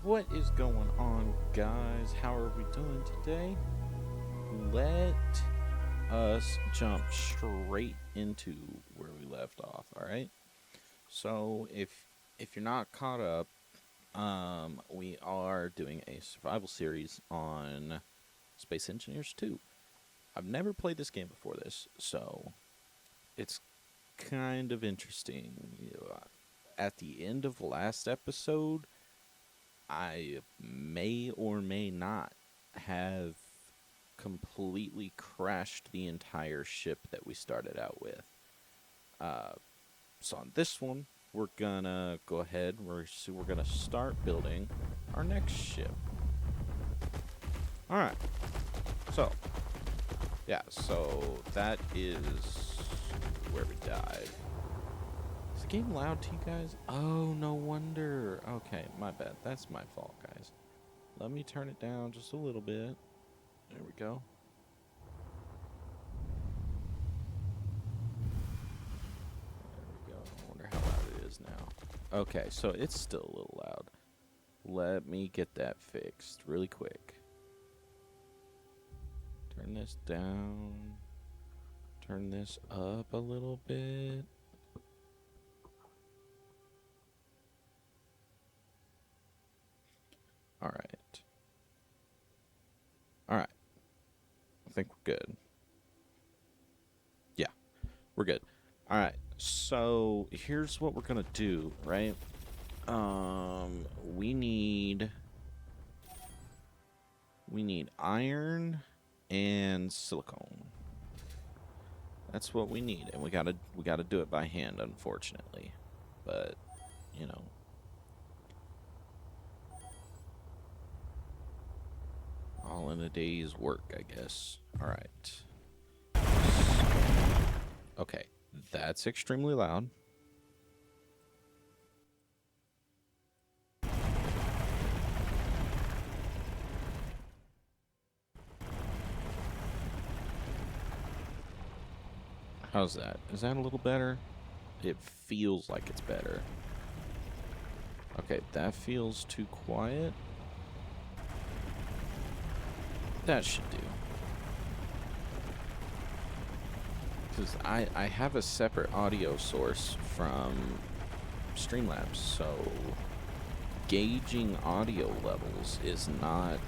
What is going on, guys? How are we doing today? Let us jump straight into where we left off, all right? So, if you're not caught up, we are doing a survival series on Space Engineers 2. I've never played this game before this, so it's kind of interesting. At the end of last episode, I may or may not have completely crashed the entire ship that we started out with. Uh, so on this one, we're gonna go ahead. We're gonna start building our next ship. All right. So yeah. So that is where we died. Is the game loud to you guys? Oh, no wonder. Okay, my bad. That's my fault, guys. Let me turn it down just a little bit. There we go. There we go. I wonder how loud it is now. Okay, so it's still a little loud. Let me get that fixed really quick. Turn this down. Turn this up a little bit. All right. All right. I think we're good. Yeah, we're good. All right. So here's what we're gonna do, right? We need iron and silicone. That's what we need, and we gotta do it by hand, unfortunately. But you know, all in a day's work, I guess. All right. Okay, that's extremely loud. How's that? Is that a little better? It feels like it's better. Okay, that feels too quiet. That should do. Because I have a separate audio source from Streamlabs, so gauging audio levels is not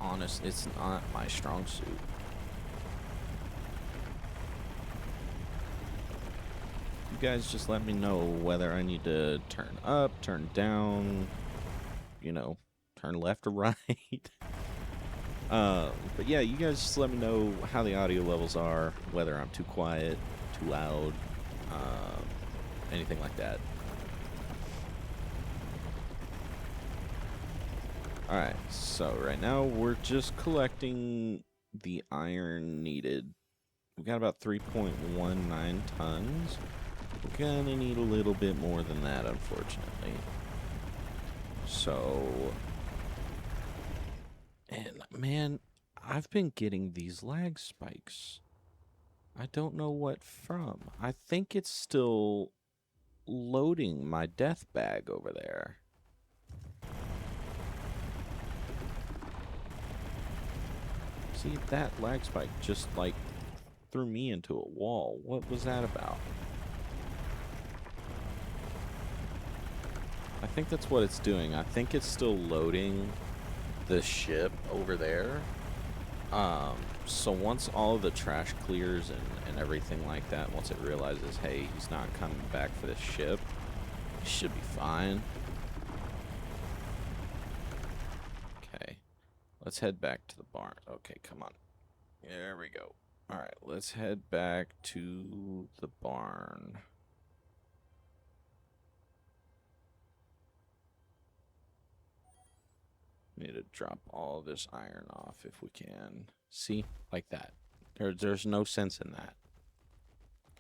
honest. It's not my strong suit. You guys just let me know whether I need to turn up, turn down, turn left or right. But yeah, you guys just let me know how the audio levels are, whether I'm too quiet, too loud, anything like that. Alright, so right now we're just collecting the iron needed. We got about 3.19 tons. We're gonna need a little bit more than that, unfortunately. So, and man, I've been getting these lag spikes. I don't know what from. I think it's still loading my death bag over there. See, that lag spike just, like, threw me into a wall. What was that about? I think that's what it's doing. I think it's still loading the ship over there. So once all of the trash clears and everything like that, once it realizes, hey, he's not coming back for this ship, he should be fine. Okay. Let's head back to the barn. Okay, come on. There we go. Alright, let's head back to the barn. We need to drop all this iron off if we can. See? Like that. There's no sense in that.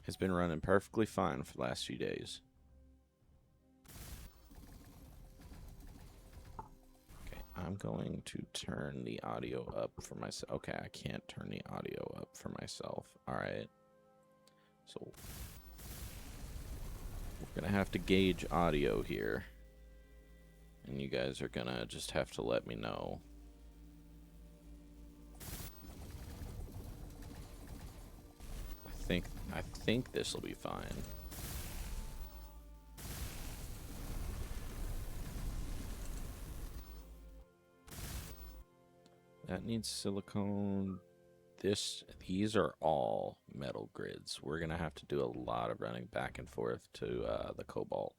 It's been running perfectly fine for the last few days. Okay, I'm going to turn the audio up for myself. Okay, I can't turn the audio up for myself. Alright. So, we're going to have to gauge audio here. and you guys are gonna just have to let me know. I think this will be fine. That needs silicone. These are all metal grids. We're gonna have to do a lot of running back and forth to the cobalt.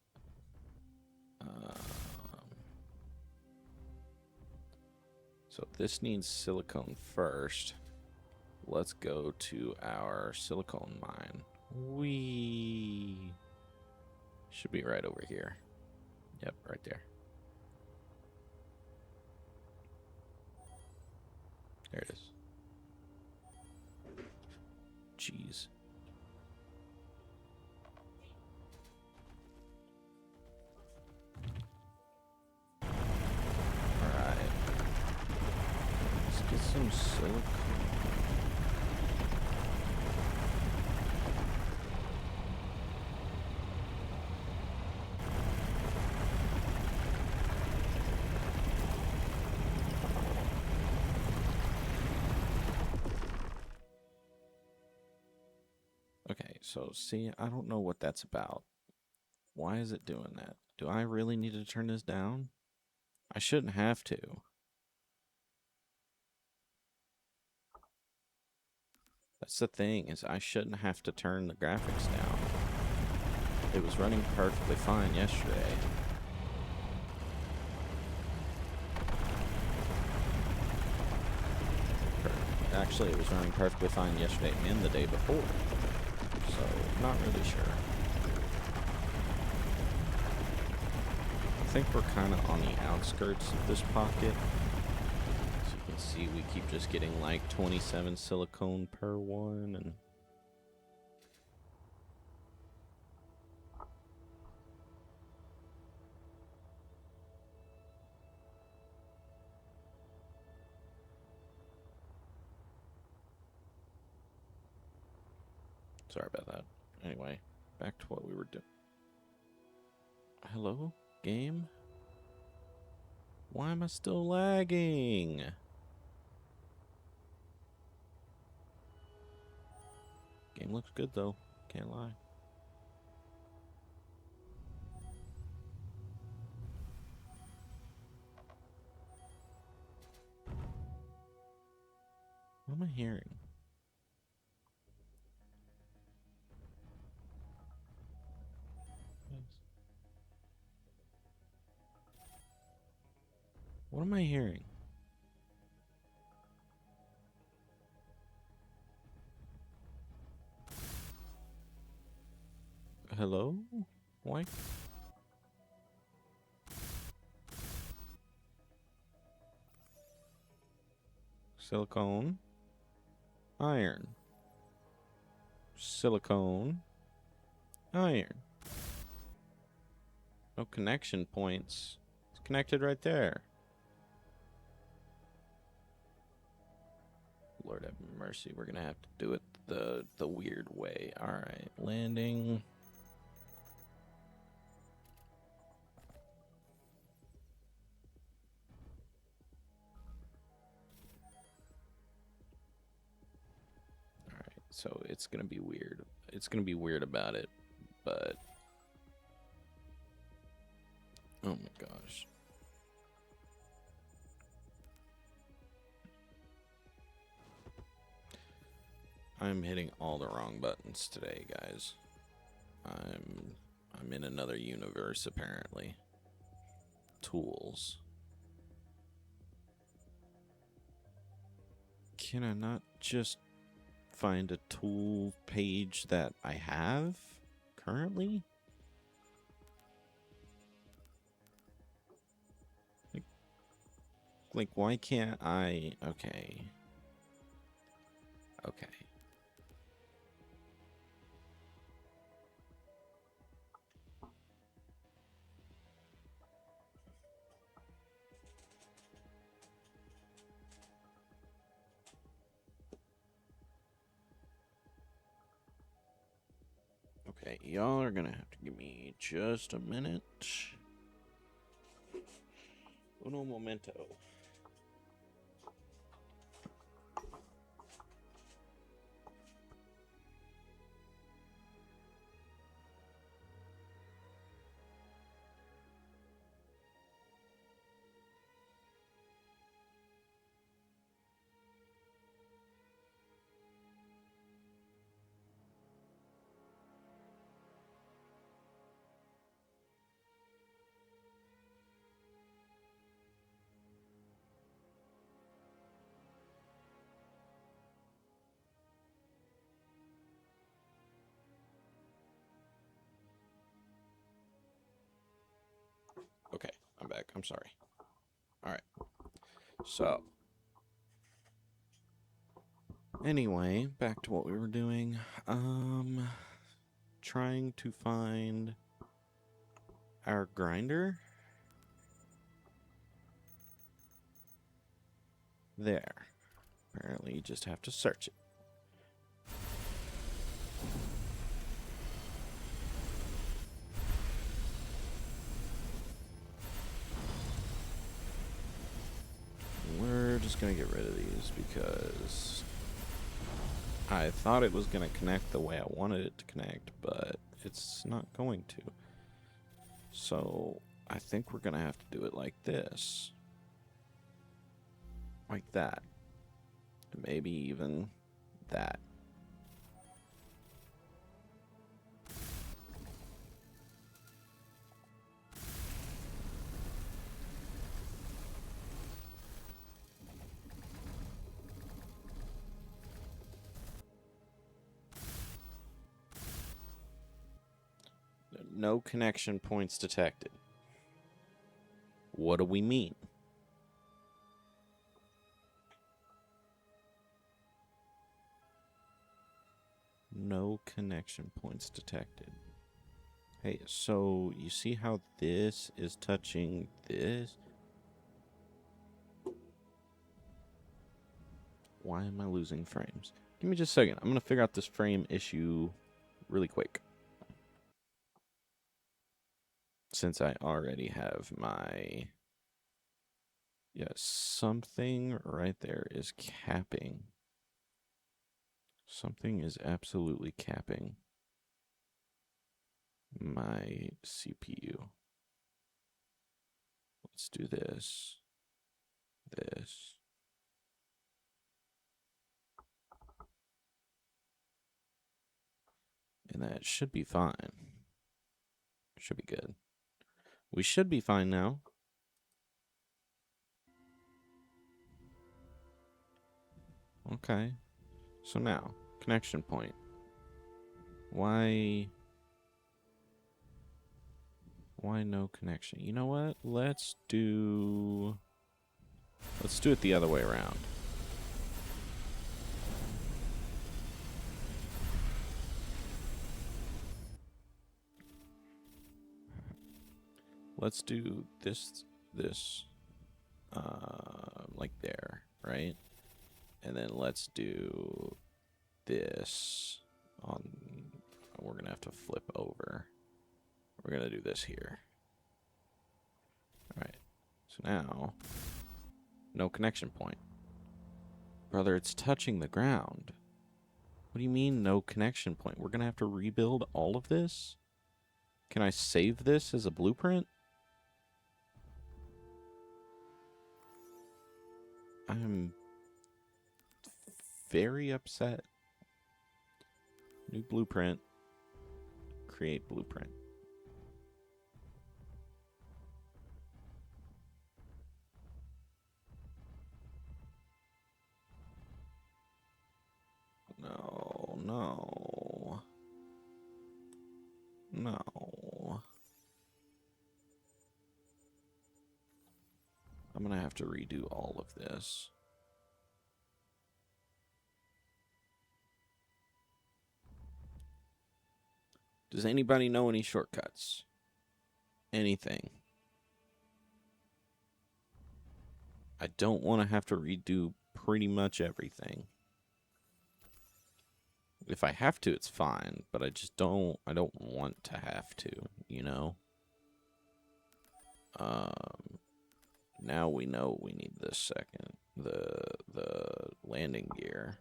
So this needs silicone first. Let's go to our silicone mine. We should be right over here. Yep, right there. There it is. Jeez. Alright. Let's get some silicone. Okay, so see, I don't know what that's about. Why is it doing that? Do I really need to turn this down? I shouldn't have to. That's the thing, is I shouldn't have to turn the graphics down. It was running perfectly fine yesterday. Actually, it was running perfectly fine yesterday and the day before. So, not really sure. I think we're kind of on the outskirts of this pocket. As you can see, we keep just getting like 27 silicone per one, and sorry about that. Anyway, back to what we were doing. Hello, game? Why am I still lagging? Game looks good though, can't lie. What am I hearing? What am I hearing? Hello? Why? Silicone. Iron. Silicone. Iron. No connection points. It's connected right there. Lord have mercy, we're gonna have to do it the weird way. Alright, landing. Alright, so it's gonna be weird. It's gonna be weird about it, but oh my gosh. I'm hitting all the wrong buttons today, guys. I'm in another universe apparently. Tools. Can I not just find a tool page that I have currently? Like why can't I? Okay. Okay. Okay, y'all are gonna have to give me just a minute. Uno momento. Okay, I'm back. I'm sorry. All right. So, anyway, back to what we were doing. Trying to find our grinder. There. Apparently, you just have to search it. We're just gonna get rid of these because I thought it was gonna connect the way I wanted it to connect, but it's not going to. So I think we're gonna have to do it like this. Like that. Maybe even that. No connection points detected. What do we mean? No connection points detected. Hey, so you see how this is touching this? Why am I losing frames? Give me just a second. I'm going to figure out this frame issue really quick. Since I already have my... Yeah, something right there is capping. Something is absolutely capping my CPU. Let's do this. This. And that should be fine. Should be good. We should be fine now. Okay. So now, connection point. Why no connection? You know what? Let's do it the other way around. Let's do this like there, right? And then let's do this on, we're gonna have to flip over. We're gonna do this here. All right, so now, no connection point. Brother, it's touching the ground. What do you mean no connection point? We're gonna have to rebuild all of this? Can I save this as a blueprint? I'm very upset. New blueprint. Create blueprint. No, no. No. I'm gonna have to redo all of this. Does anybody know any shortcuts? Anything? I don't want to have to redo pretty much everything. If I have to, it's fine, but I just don't, I don't want to have to, you know? Now we know we need the second, the landing gear.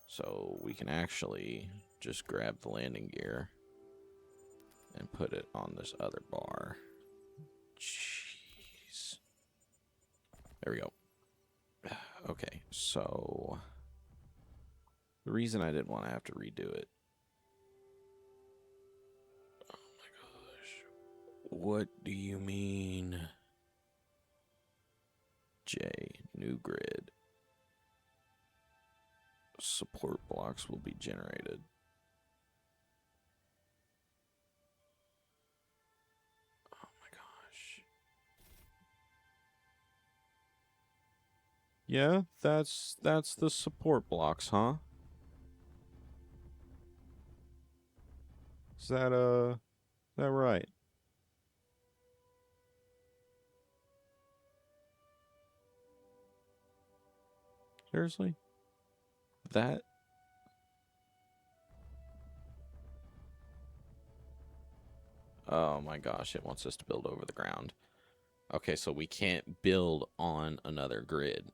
So we can actually just grab the landing gear and put it on this other bar. Jeez. There we go. Okay, so the reason I didn't want to have to redo it. Oh my gosh. What do you mean? J, new grid. Support blocks will be generated. Oh my gosh. Yeah, that's the support blocks, huh? Is that right? Seriously? That? Oh my gosh, it wants us to build over the ground. Okay, so we can't build on another grid.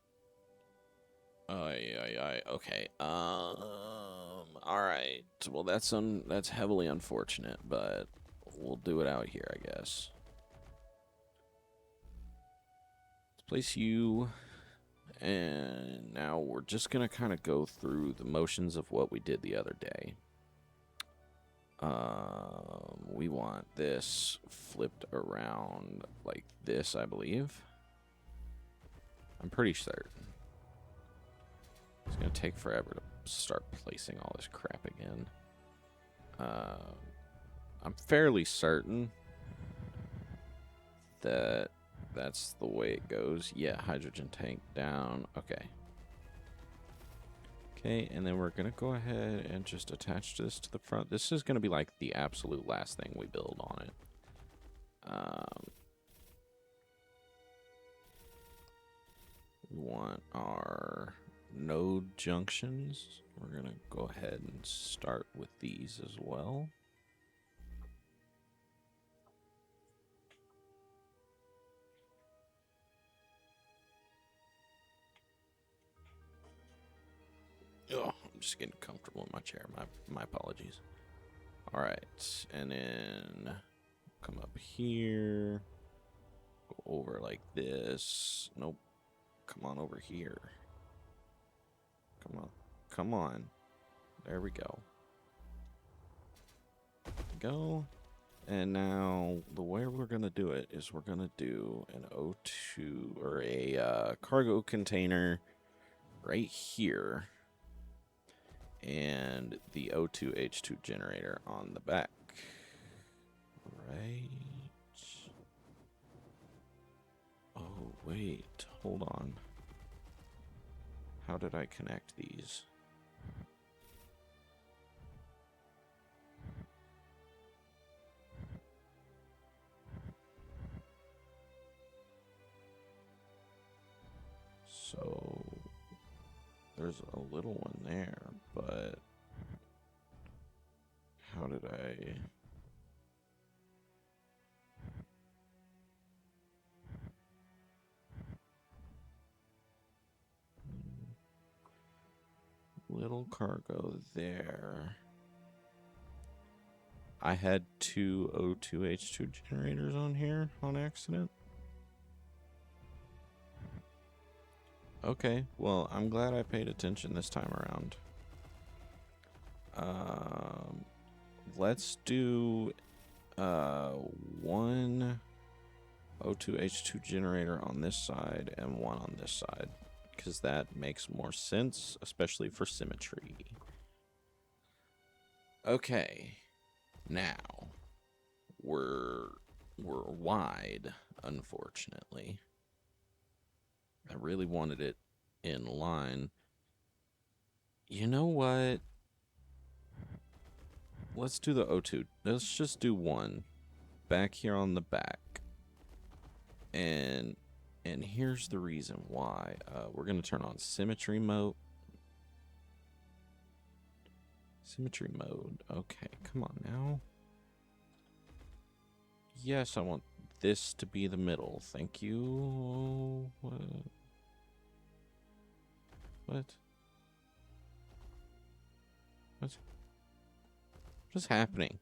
Okay. All right. Well, that's heavily unfortunate, but we'll do it out here, I guess. Let's place you, and now we're just gonna kind of go through the motions of what we did the other day. We want this flipped around like this, I believe. I'm pretty certain. It's gonna take forever to start placing all this crap again. I'm fairly certain that that's the way it goes. Yeah, hydrogen tank down. Okay. Okay, and then we're going to go ahead and just attach this to the front. This is going to be like the absolute last thing we build on it. We want our node junctions. We're going to go ahead and start with these as well. Oh, I'm just getting comfortable in my chair. My apologies. All right, and then come up here, go over like this. Nope. Come on over here. Come on. Come on. There we go. Go. And now the way we're going to do it is we're going to do an O2 or a cargo container right here. And the O2H2 generator on the back. Right. Oh, wait. Hold on. How did I connect these? So there's a little one there, but how did I... Little cargo there. I had two O2H2 generators on here on accident. Okay, well, I'm glad I paid attention this time around. Let's do one O2H2 generator on this side and one on this side, because that makes more sense, especially for symmetry. Okay, now we're wide, unfortunately. I really wanted it in line. You know what? Let's do the O2. Let's just do one back here on the back. And here's the reason why. We're going to turn on symmetry mode. Symmetry mode. Okay, come on now. Yes, I want this to be the middle. Thank you. What? What's happening?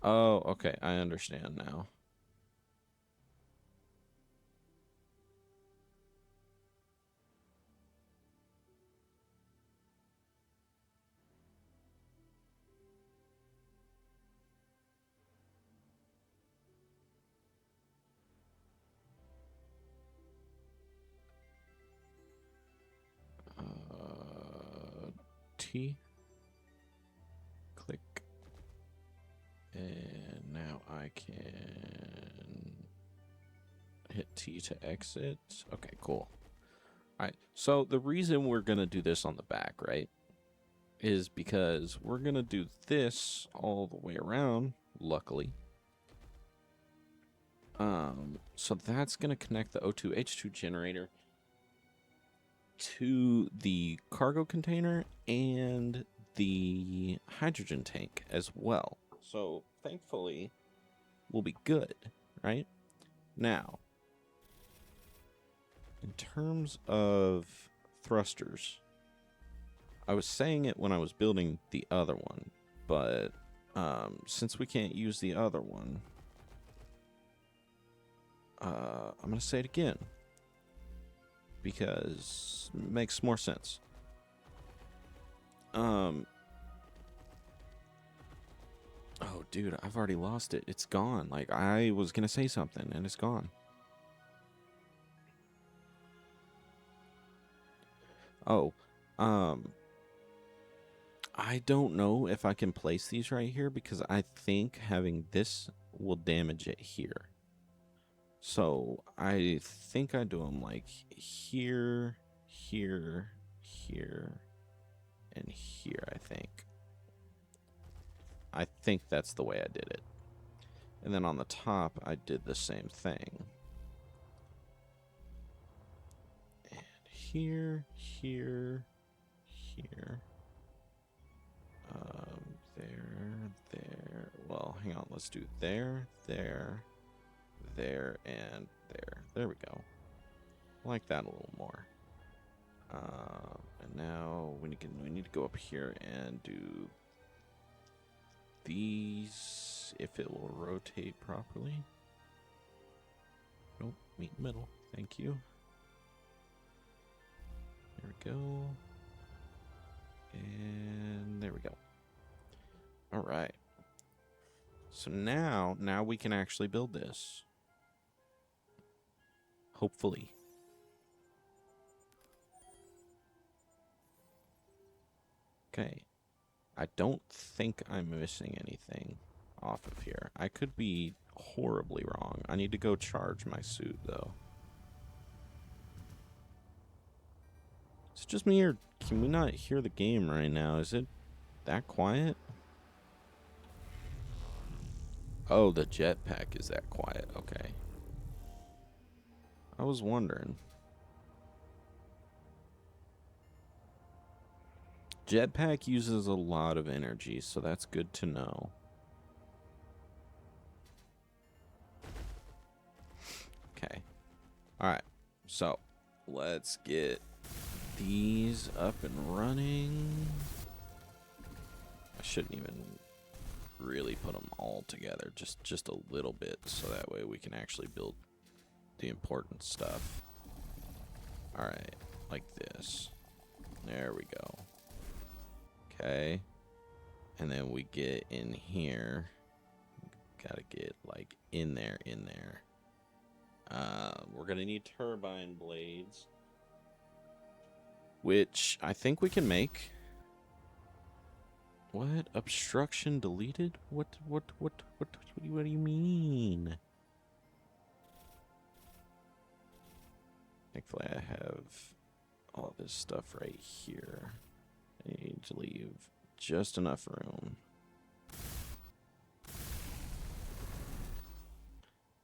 Oh, okay. I understand now. T. Click. And now I can hit T to exit. Okay, cool. All right. So the reason we're going to do this on the back, right, is because we're going to do this all the way around, luckily. So that's going to connect the O2H2 generator to the cargo container and the hydrogen tank as well. So thankfully, we'll be good, right? Now, in terms of thrusters, I was saying it when I was building the other one, but since we can't use the other one, I'm going to say it again because it makes more sense. Oh, dude, I've already lost it. It's gone. Like, I was going to say something, and it's gone. Oh, I don't know if I can place these right here because I think having this will damage it here. So I think I do them like here, here, here, and here, I think that's the way I did it. And then on the top, I did the same thing. And here, here, here. There. Well, hang on. Let's do there, there, there, and there. There we go. I like that a little more. And now we need to go up here and do these, if it will rotate properly. Nope, meet middle. Thank you. There we go. And there we go. All right. So now we can actually build this. Hopefully. Okay. I don't think I'm missing anything off of here. I could be horribly wrong. I need to go charge my suit, though. Is it just me, or can we not hear the game right now? Is it that quiet? Oh, the jetpack is that quiet. Okay. I was wondering. Jetpack uses a lot of energy, so that's good to know. Okay. Alright. So, let's get these up and running. I shouldn't even really put them all together. Just a little bit, so that way we can actually build the important stuff. Alright. Like this. There we go. Okay. And then we get in here. Gotta get, like, in there. We're gonna need turbine blades, which I think we can make. What? Obstruction deleted? What do you mean? Thankfully, I have all this stuff right here. I need to leave just enough room.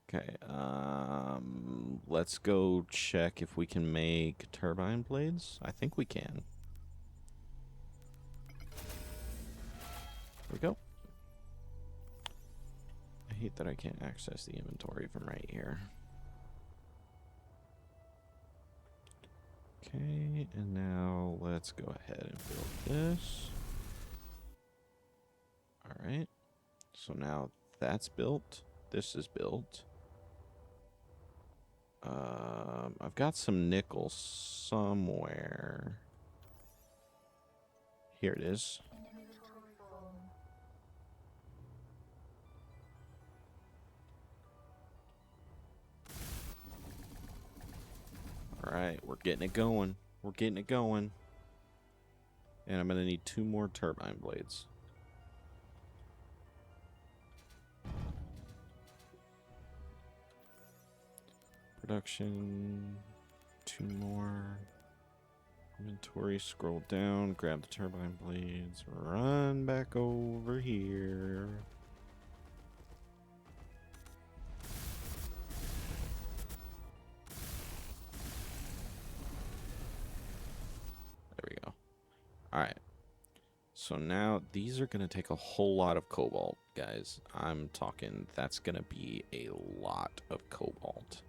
Okay, let's go check if we can make turbine blades. I think we can. There we go. I hate that I can't access the inventory from right here. Okay, and now let's go ahead and build this. Alright, so now that's built. This is built. I've got some nickel somewhere. Here it is. Alright, we're getting it going. We're getting it going. And I'm going to need 2 more turbine blades. Production. 2 more. Inventory, scroll down, grab the turbine blades, run back over here. There we go. Alright. So now these are going to take a whole lot of cobalt, guys. I'm talking that's going to be a lot of cobalt.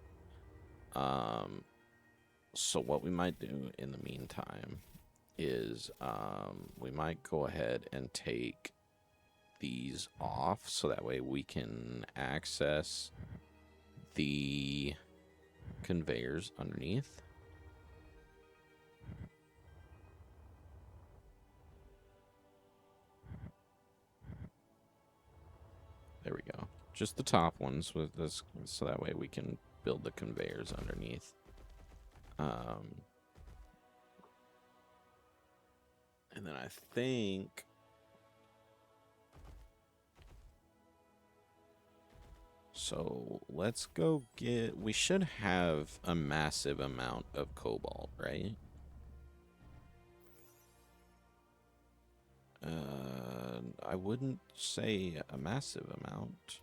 So what we might do in the meantime is we might go ahead and take these off so that way we can access the conveyors underneath. There we go. Just the top ones with this, so that way we can build the conveyors underneath. And then I think so let's go get, we should have a massive amount of cobalt, right? I wouldn't say a massive amount.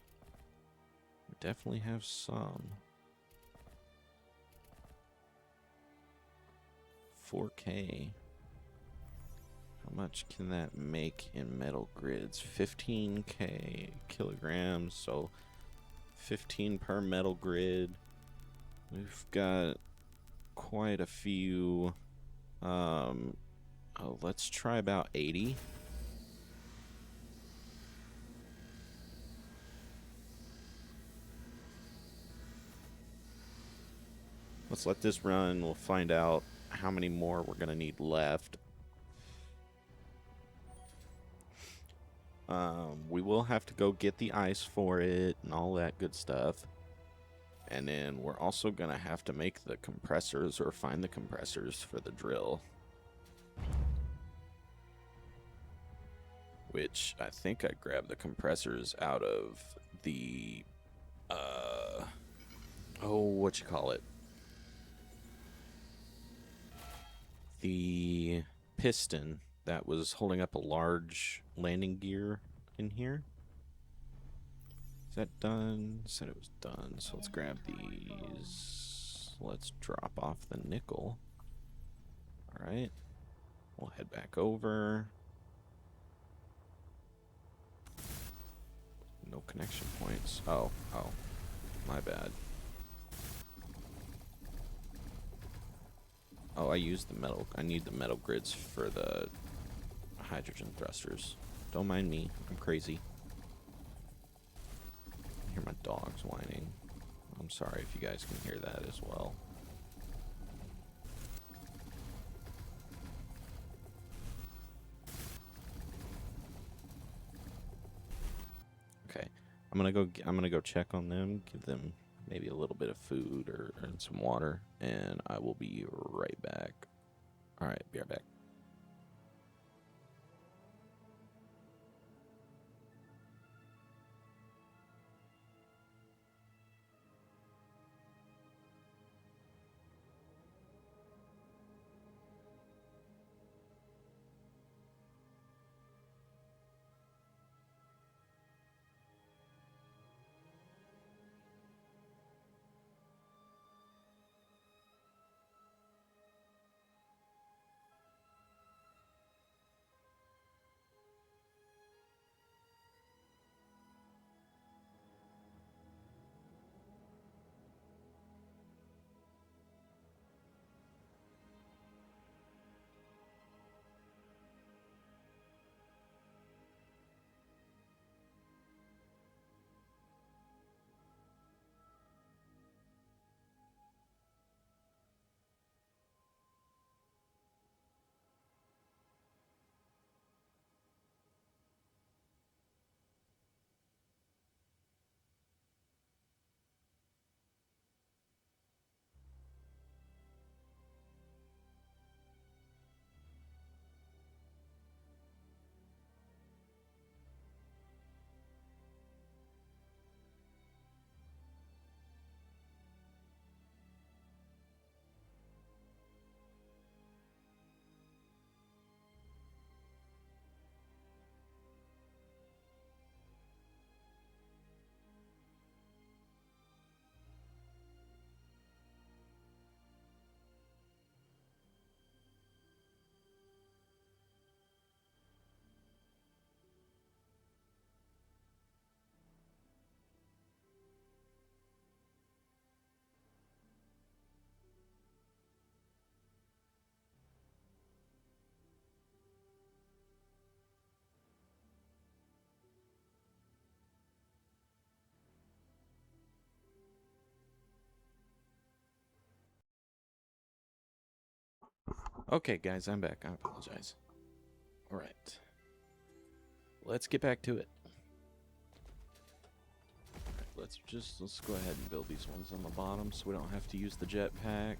We definitely have some. 4K. How much can that make in metal grids? 15K kilograms, so 15 per metal grid. We've got quite a few. Oh, let's try about 80. Let's let this run. We'll find out how many more we're going to need left. We will have to go get the ice for it and all that good stuff. And then we're also going to have to make the compressors or find the compressors for the drill. Which I think I grabbed the compressors out of the, what you call it? The piston that was holding up a large landing gear in here. Is that done? Said it was done. So let's grab these. Let's drop off the nickel. Alright. We'll head back over. No connection points. Oh. My bad. Oh, I used the metal. I need the metal grids for the hydrogen thrusters. Don't mind me. I'm crazy. I hear my dogs whining. I'm sorry if you guys can hear that as well. Okay. I'm gonna go check on them, give them maybe a little bit of food or some water, and I will be right back. Alright, be right back. Okay, guys, I'm back. I apologize. All right. Let's get back to it. All right, let's go ahead and build these ones on the bottom so we don't have to use the jetpack.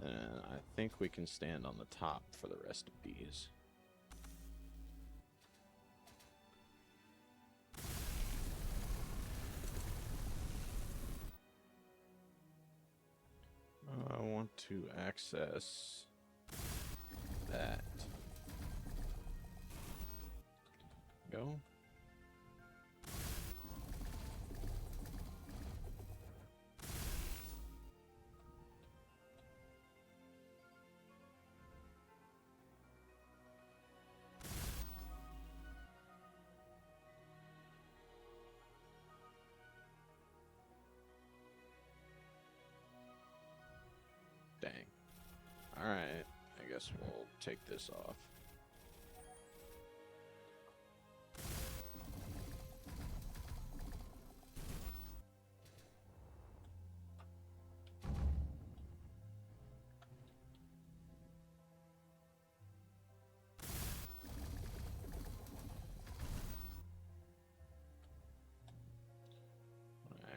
And I think we can stand on the top for the rest of these. I want to access that. Go. Dang. Alright, I guess we'll take this off.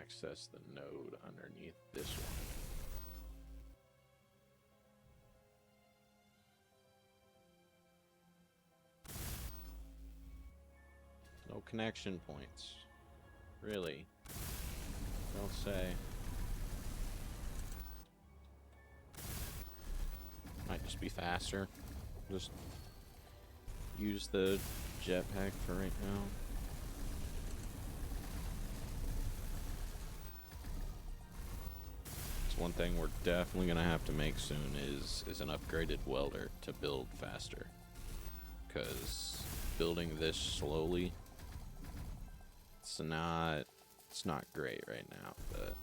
Access the node underneath this one. No connection points. Really? Don't say. Might just be faster. Just use the jetpack for right now. It's one thing we're definitely gonna have to make soon is an upgraded welder to build faster. Because building this slowly, it's not great right now, but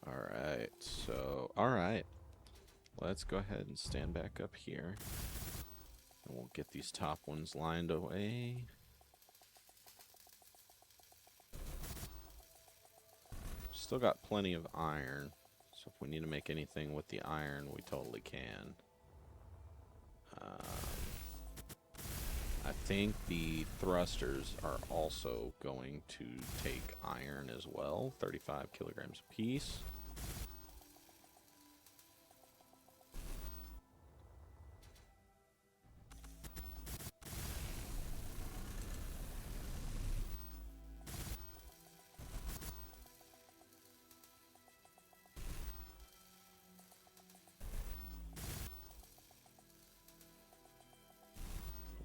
alright. Let's go ahead and stand back up here. And we'll get these top ones lined away. Still got plenty of iron, so if we need to make anything with the iron, we totally can. I think the thrusters are also going to take iron as well, 35 kilograms apiece.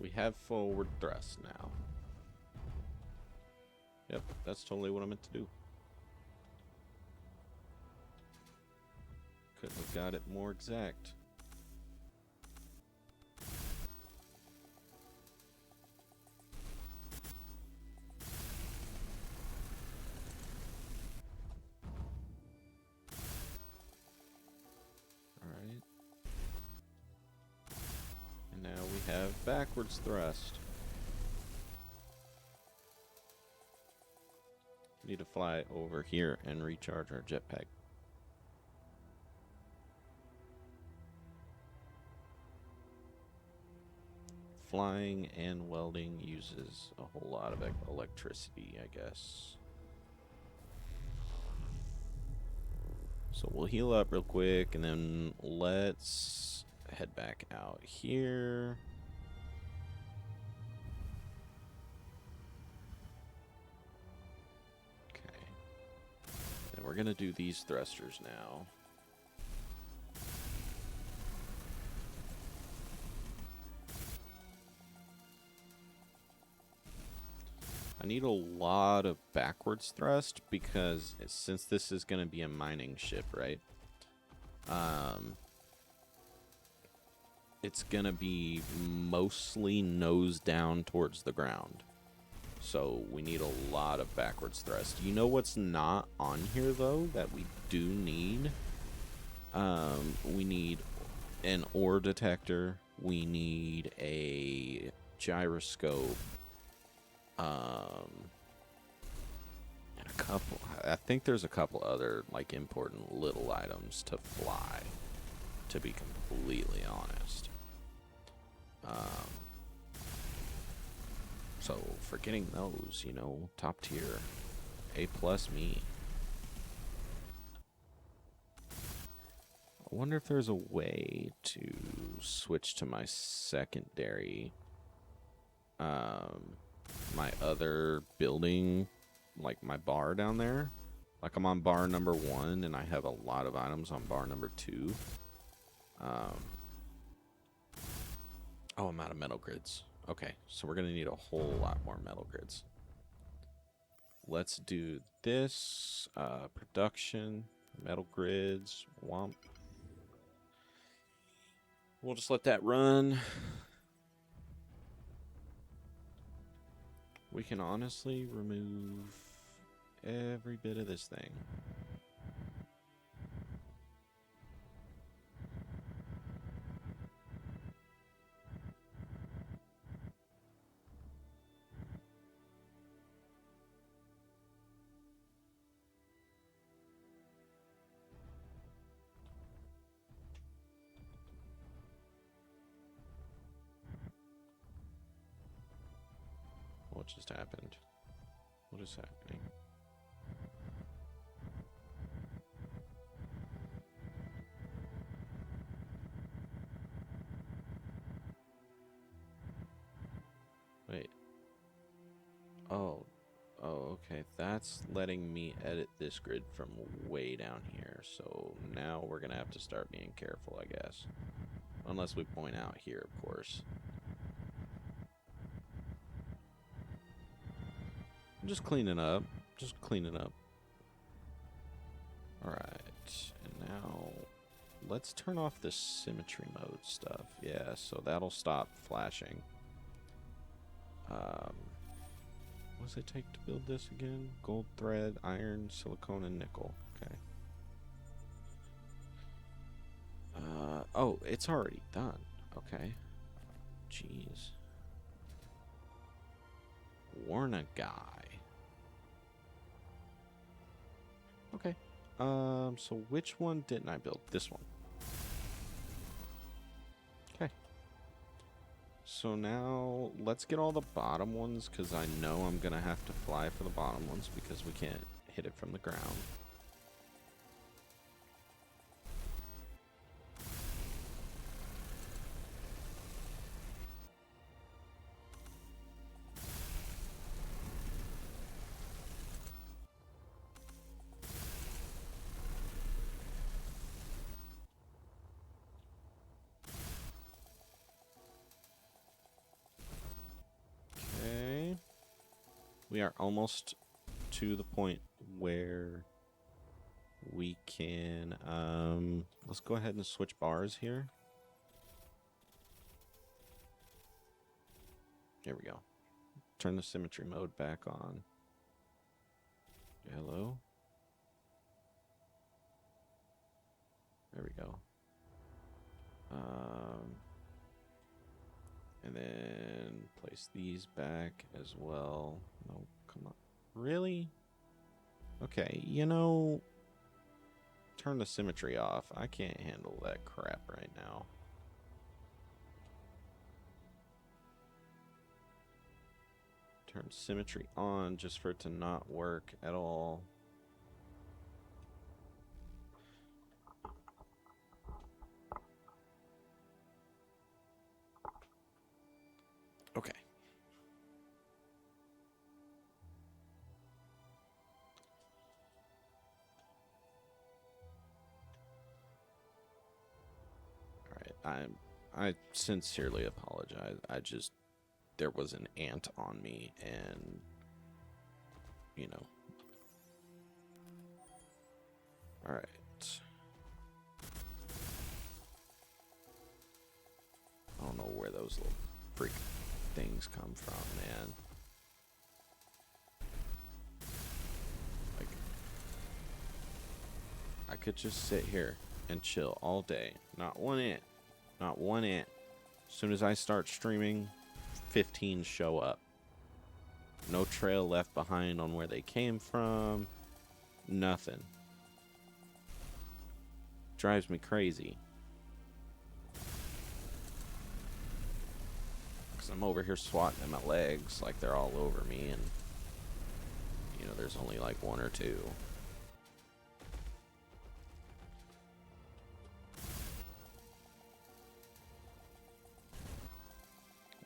We have forward thrust now. Yep, that's totally what I meant to do. Couldn't have got it more exact. Alright. And now we have backwards thrust. Need to fly over here and recharge our jetpack. Flying and welding uses a whole lot of electricity, I guess. So we'll heal up real quick, and then let's head back out here. Okay. And we're going to do these thrusters now. I need a lot of backwards thrust because since this is going to be a mining ship, right? It's going to be mostly nose down towards the ground. So we need a lot of backwards thrust. You know what's not on here, though, that we do need? We need an ore detector. We need a gyroscope. And a couple. I think there's a couple other, like, important little items to fly, to be completely honest. So for getting those, you know, top tier, A+ me. I wonder if there's a way to switch to my secondary, my other building, like my bar down there. Like I'm on bar number 1 and I have a lot of items on bar number 2. Oh, I'm out of metal grids. Okay, so we're gonna need a whole lot more metal grids. Let's do this, production, metal grids, womp. We'll just let that run. We can honestly remove every bit of this thing. What just happened? What is happening? Wait. Oh. Oh, okay. That's letting me edit this grid from way down here. So now we're going to have to start being careful, I guess. Unless we point out here, of course. I'm just cleaning up. Just cleaning up. Alright. And now let's turn off this symmetry mode stuff. Yeah, so that'll stop flashing. What does it take to build this again? Gold thread, iron, silicone, and nickel. Okay. Oh, it's already done. Okay. Jeez. Warn a guy. Okay. So which one didn't I build? This one. Okay. So now let's get all the bottom ones, because I know I'm going to have to fly for the bottom ones because we can't hit it from the ground. We are almost to the point where we can, let's go ahead and switch bars here. There we go. Turn the symmetry mode back on. Hello? There we go. And then place these back as well. No, come on. Really? Okay, you know, turn the symmetry off. I can't handle that crap right now. Turn symmetry on just for it to not work at all. Okay. I sincerely apologize. There was an ant on me, and you know. All right. I don't know where those little freak things come from, man. I could just sit here and chill all day. Not one ant. Not one ant. As soon as I start streaming, 15 show up. No trail left behind on where they came from. Nothing. Drives me crazy. Because I'm over here swatting at my legs like they're all over me, and, you know, there's only like one or two.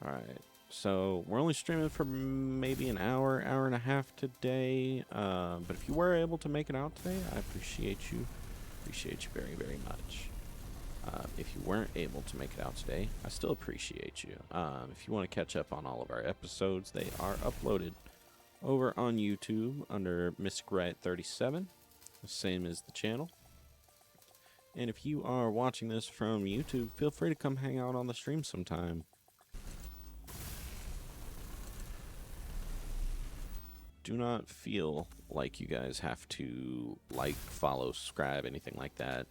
Alright, so we're only streaming for maybe an hour, hour and a half today. But if you were able to make it out today, I appreciate you. Appreciate you very, very much. If you weren't able to make it out today, I still appreciate you. If you want to catch up on all of our episodes, they are uploaded over on YouTube under Mystic Riot 37, the same as the channel. And if you are watching this from YouTube, feel free to come hang out on the stream sometime. Do not feel like you guys have to like, follow, subscribe, anything like that.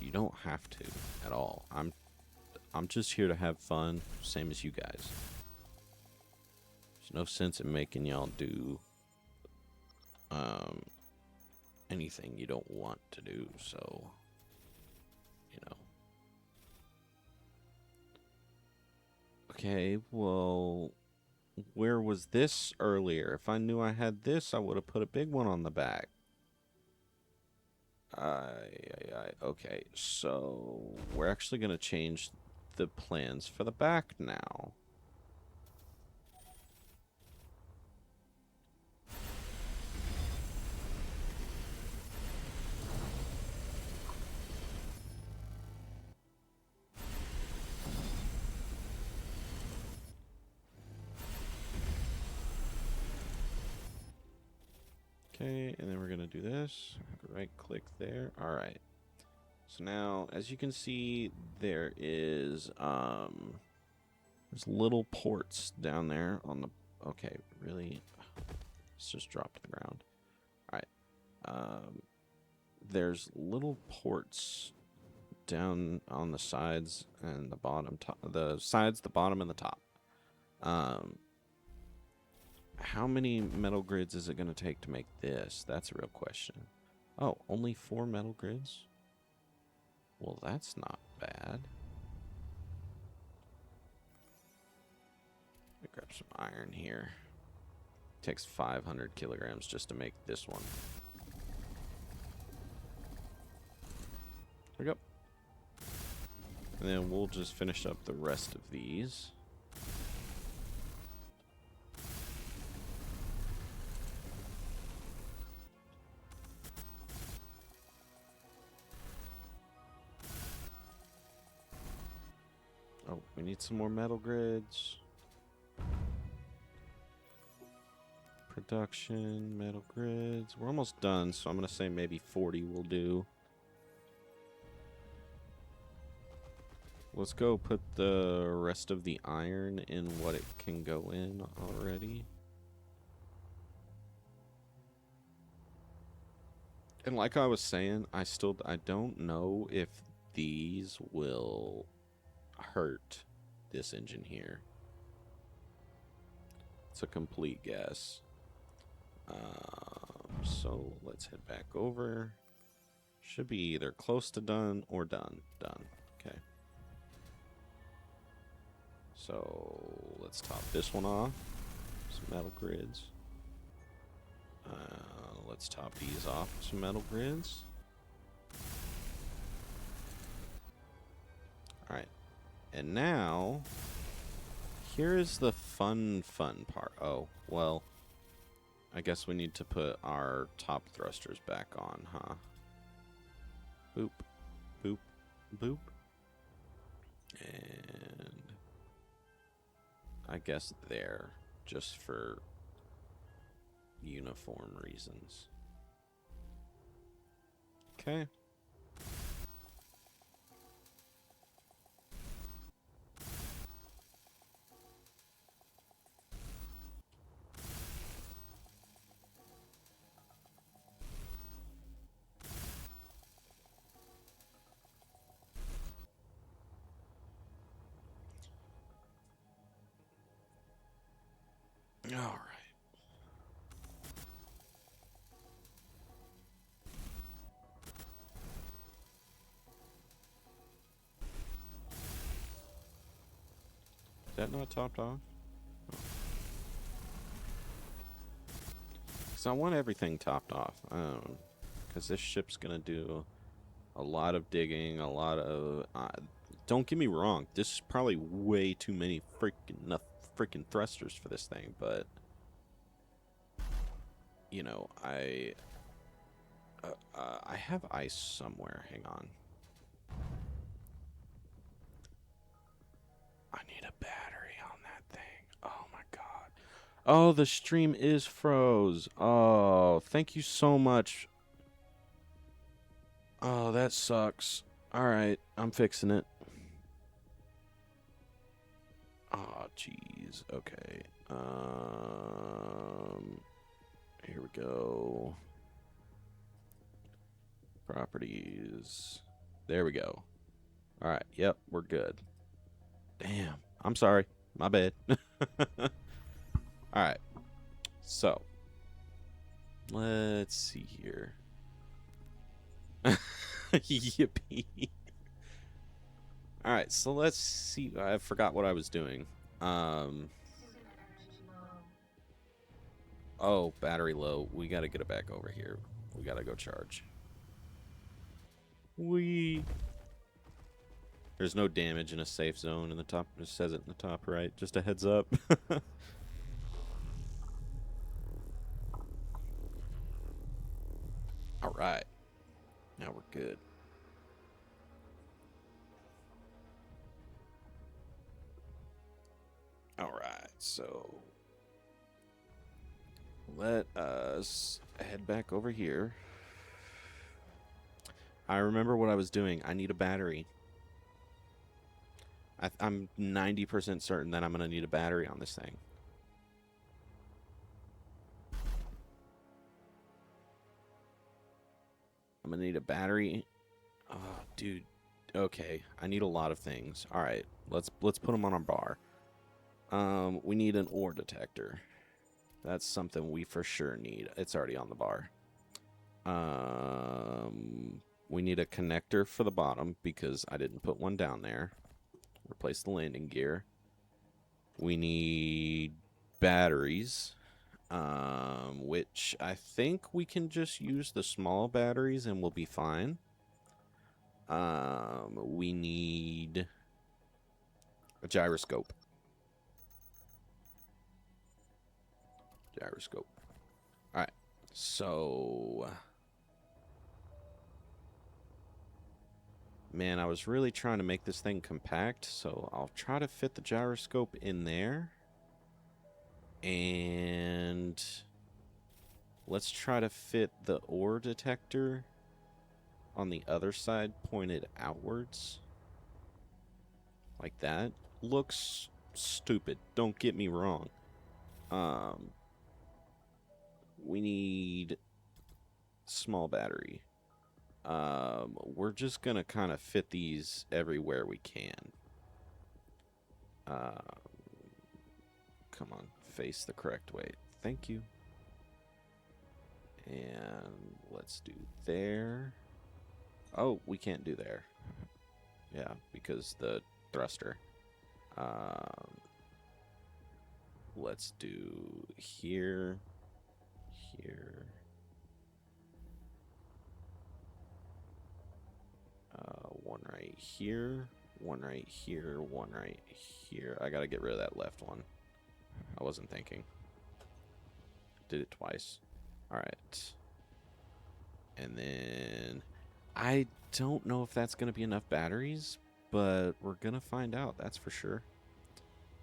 You don't have to at all. I'm just here to have fun, same as you guys. There's no sense in making y'all do anything you don't want to do, so you know. Okay, well, where was this earlier? If I knew I had this, I would have put a big one on the back. Okay, so we're actually going to change the plans for the back now. Okay, and then we're going to do this. Right click there. All right. So now, as you can see, there is there's little ports down there on the. Okay, really. Let's just drop to the ground. All right. There's little ports down on the sides and the bottom, the sides, the bottom, and the top. How many metal grids is it going to take to make this? That's a real question. Oh, only 4 metal grids? Well, that's not bad. Let me grab some iron here. Takes 500 kilograms just to make this one. There we go. And then we'll just finish up the rest of these. Oh, we need some more metal grids. Production, metal grids. We're almost done, so I'm going to say maybe 40 will do. Let's go put the rest of the iron in what it can go in already. And like I was saying, I don't know if these will hurt this engine here. It's a complete guess. So let's head back over. Should be either close to done or done. Done. Okay. So let's top this one off. Some metal grids. Let's top these off with some metal grids. Alright. And now, here is the fun part. Oh, well, I guess we need to put our top thrusters back on, huh? Boop, boop, boop. And I guess there, just for uniform reasons. Okay. that not topped off? Because I want everything topped off. Because this ship's going to do a lot of digging, a lot of... don't get me wrong, this is probably way too many freaking thrusters for this thing, but... You know, I have ice somewhere. Hang on. I need a battery on that thing. Oh my god. Oh, the stream is froze. Oh, thank you so much. Oh, that sucks. Alright, I'm fixing it. Oh, jeez. Okay. Here we go. Properties. There we go. Alright, yep, we're good. Damn. I'm sorry. My bad. Alright. So. Let's see here. Yippee. Alright, so let's see. I forgot what I was doing. Oh, battery low. We gotta get it back over here. We gotta go charge. There's no damage in a safe zone in the top. It says it in the top right. Just a heads up. Alright. Now we're good. Alright, so let us head back over here. I remember what I was doing. I need a battery. I'm 90% certain that I'm going to need a battery on this thing. I'm going to need a battery. Oh, dude. Okay, I need a lot of things. All right, let's put them on our bar. We need an ore detector. That's something we for sure need. It's already on the bar. We need a connector for the bottom because I didn't put one down there. Replace the landing gear. We need batteries, which I think we can just use the small batteries and we'll be fine. We need a gyroscope. Gyroscope. Alright, so... Man, I was really trying to make this thing compact, so I'll try to fit the gyroscope in there. And let's try to fit the ore detector on the other side, pointed outwards. Like that. Looks stupid, don't get me wrong. We need small battery. We're just gonna kind of fit these everywhere we can. Come on, face the correct way. Thank you. And let's do there. Oh, we can't do there. Yeah, because the thruster. Let's do here, here. One right here, one right here, one right here. I gotta get rid of that left one. I wasn't thinking. Did it twice. Alright. And then I don't know if that's gonna be enough batteries, but we're gonna find out, that's for sure.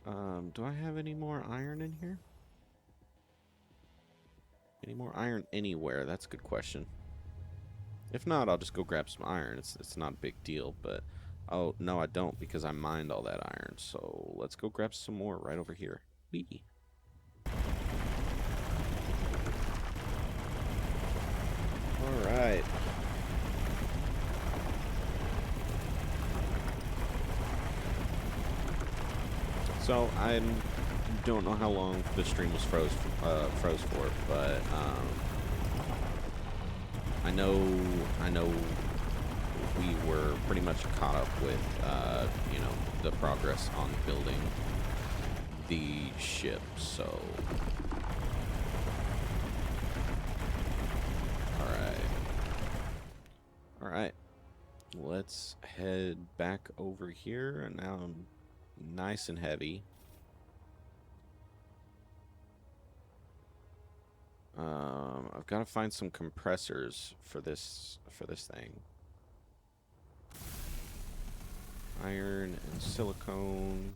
Do I have any more iron in here? Any more iron anywhere? That's a good question. If not, I'll just go grab some iron. It's not a big deal, but... Oh, no, I don't, because I mined all that iron. So, let's go grab some more right over here. Whee! Alright. So, I don't know how long the stream was froze for, but, I know we were pretty much caught up with, you know, the progress on building the ship, so... Alright. Let's head back over here, and now I'm nice and heavy. I've got to find some compressors for this thing. Iron and silicone.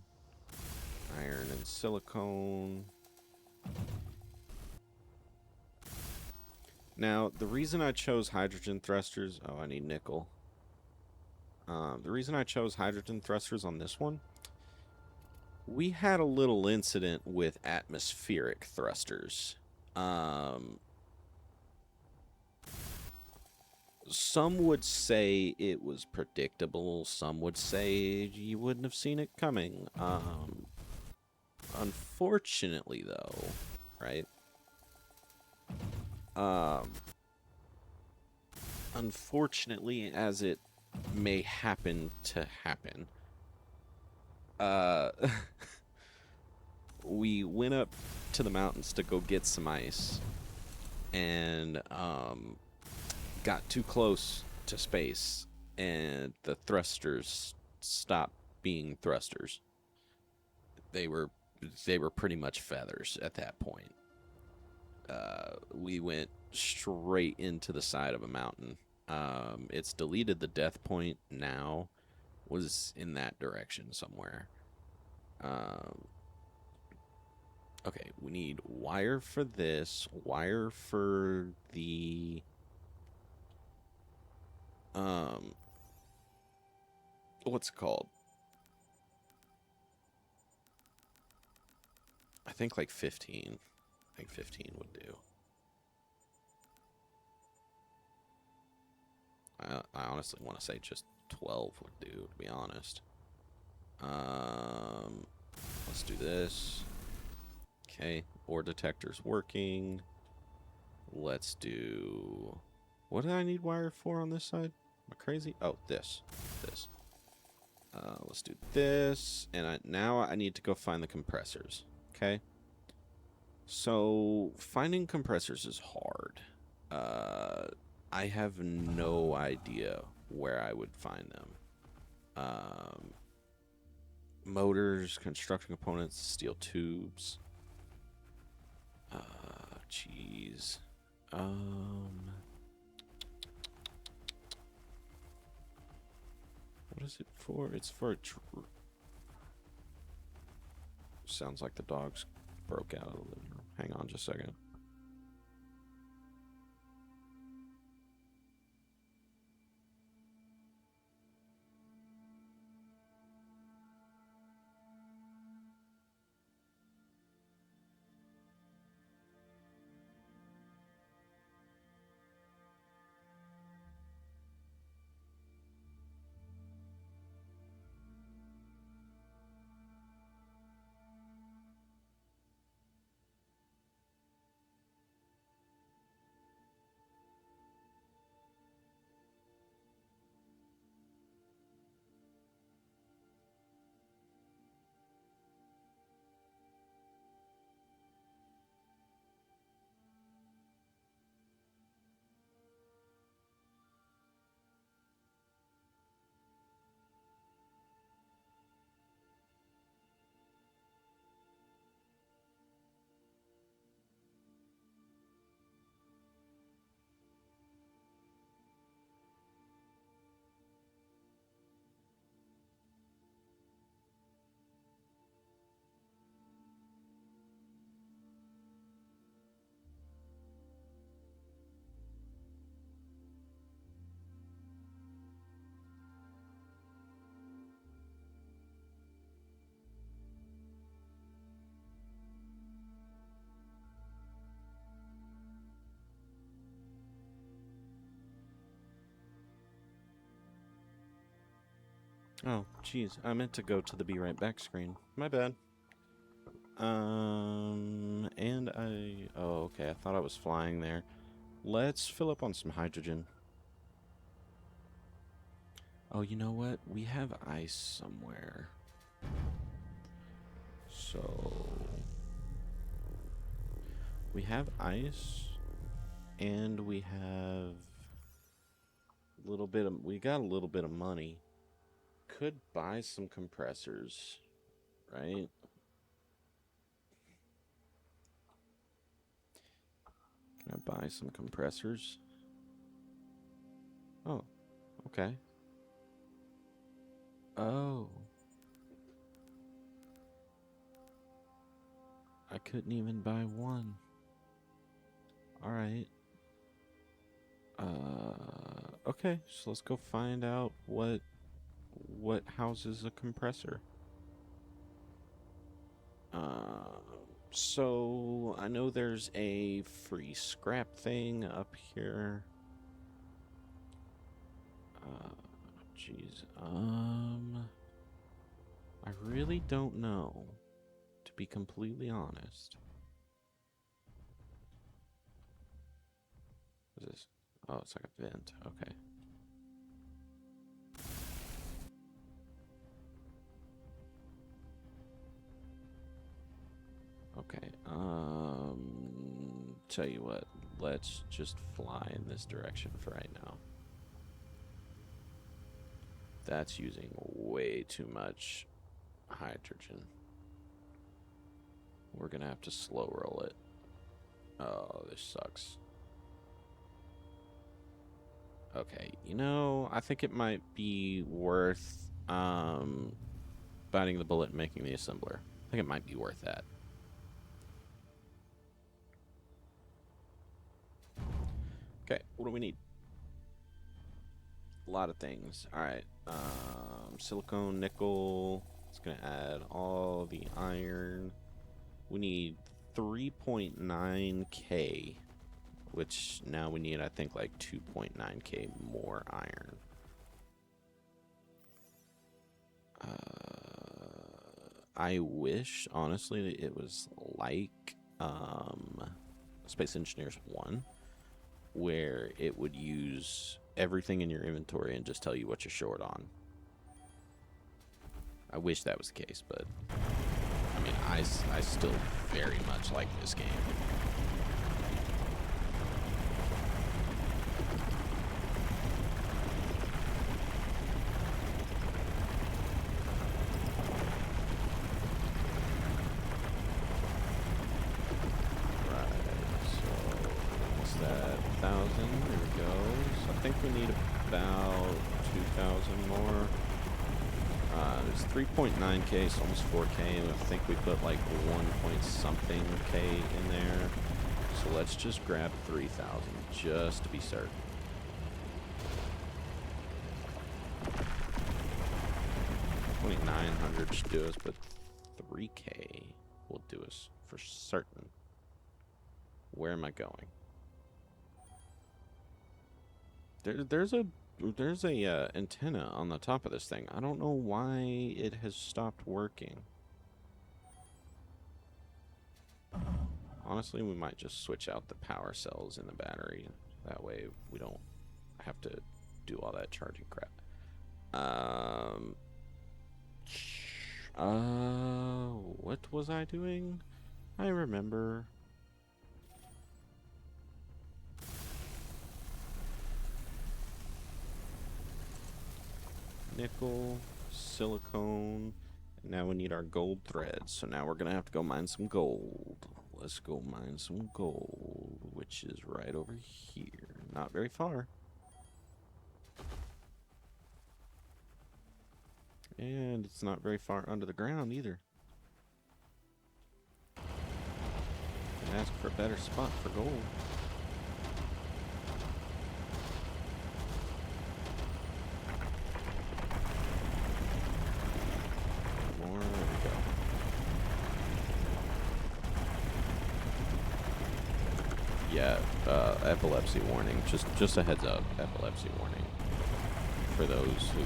Iron and silicone. Now, the reason I chose hydrogen thrusters... Oh, I need nickel. The reason I chose hydrogen thrusters on this one... We had a little incident with atmospheric thrusters. Some would say it was predictable. Some would say you wouldn't have seen it coming. Unfortunately, though, right? Unfortunately, as it may happen to happen, we went up to the mountains to go get some ice, and got too close to space, and the thrusters stopped being thrusters. They were pretty much feathers at that point. We went straight into the side of a mountain. It's deleted the death point now. Was in that direction somewhere. Okay, we need wire for this, wire for the what's it called? I think like 15. I think 15 would do. I honestly want to say just 12 would do, to be honest. Let's do this. Okay, ore detector's working. Let's do... What do I need wire for on this side? Am I crazy? Oh, this. Let's do this. And now I need to go find the compressors. Okay? So, finding compressors is hard. I have no idea where I would find them. Motors, construction components, steel tubes. Jeez. What is it for? It's for a... Sounds like the dogs broke out of the living room. Hang on just a second. Oh, jeez. I meant to go to the be right back screen. My bad. And I... Oh, okay. I thought I was flying there. Let's fill up on some hydrogen. Oh, you know what? We have ice somewhere. So we have ice, and we have we got a little bit of money. Could buy some compressors, right? Can I buy some compressors? Oh, okay. Oh. I couldn't even buy one. Alright. Okay, so let's go find out what houses a compressor. So I know there's a free scrap thing up here. Jeez. I really don't know, to be completely honest. What is this? Oh, it's like a vent. Okay. Okay. Tell you what. Let's just fly in this direction for right now. That's using way too much hydrogen. We're gonna have to slow roll it. Oh, this sucks. Okay, you know, I think it might be worth biting the bullet and making the assembler. I think it might be worth that. Okay, what do we need? A lot of things. Alright. Silicone, nickel. It's gonna add all the iron. We need 3.9k, which now we need, I think, like 2.9k more iron. I wish, honestly, it was like Space Engineers 1, where it would use everything in your inventory and just tell you what you're short on. I wish that was the case, but I mean, I still very much like this game. We need about 2,000 more. There's 3.9k, so almost 4k. I think we put like 1 point something k in there. So let's just grab 3,000 just to be certain. 2,900 should do us, but 3k will do us for certain. Where am I going? There's a antenna on the top of this thing. I don't know why it has stopped working. Honestly, we might just switch out the power cells in the battery. That way we don't have to do all that charging crap. What was I doing? I remember. Nickel, silicone, and now we need our gold threads. So now we're gonna have to go mine some gold. Let's go mine some gold, which is right over here. Not very far. And it's not very far under the ground either. Can ask for a better spot for gold. More, there we go. Yeah, epilepsy warning. Just a heads up, epilepsy warning for those who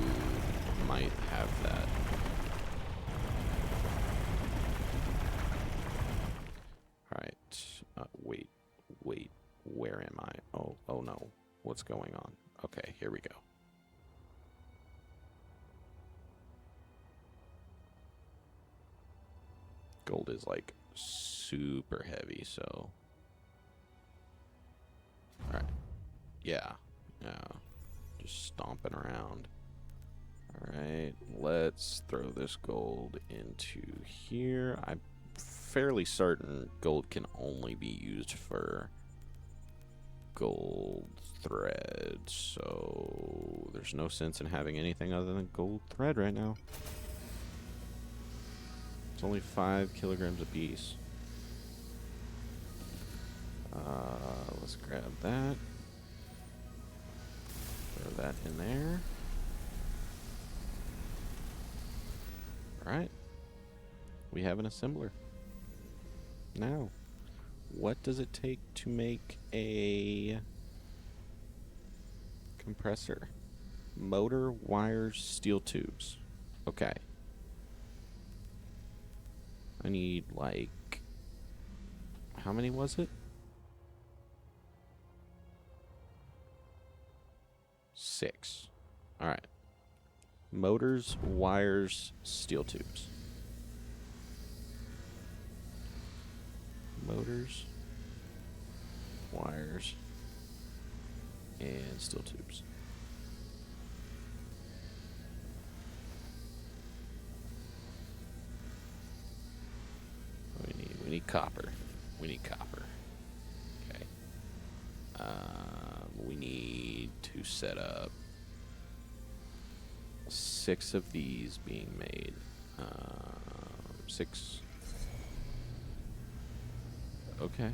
might have that. Alright, wait, where am I? Oh no, what's going on? Okay, here we go. Gold is like super heavy, so. Alright. Yeah. Yeah. Just stomping around. Alright. Let's throw this gold into here. I'm fairly certain gold can only be used for gold thread, so there's no sense in having anything other than gold thread right now. It's only 5 kilograms a piece. Let's grab that. Throw that in there. Alright. We have an assembler. Now, what does it take to make a compressor? Motor, wires, steel tubes. Okay. I need, like... How many was it? 6. Alright. Motors, wires, steel tubes. Motors, wires, and steel tubes. We need copper. We need copper. Okay. We need to set up 6 of these being made. 6. Okay.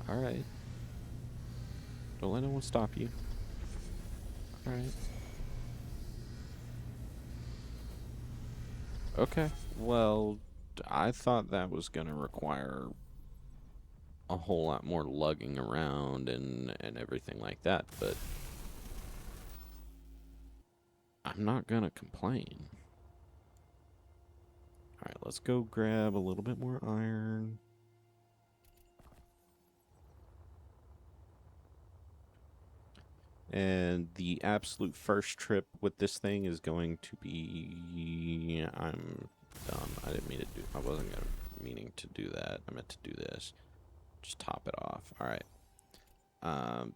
Alright. Don't let anyone stop you. Alright. Okay. Well, I thought that was going to require a whole lot more lugging around and everything like that, but I'm not going to complain. Alright, let's go grab a little bit more iron. And the absolute first trip with this thing is going to be... I'm dumb. I didn't mean to do... I wasn't meaning to do that. I meant to do this. Just top it off. Alright.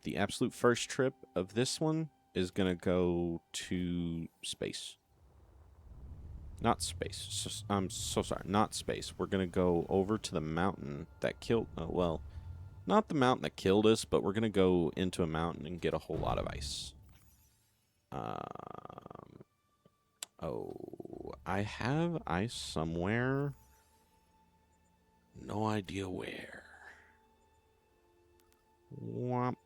The absolute first trip of this one is going to go to space. Not space. So, I'm so sorry. Not space. We're going to go over to the mountain that killed... well... Not the mountain that killed us, but we're going to go into a mountain and get a whole lot of ice. Oh, I have ice somewhere. No idea where. Womp.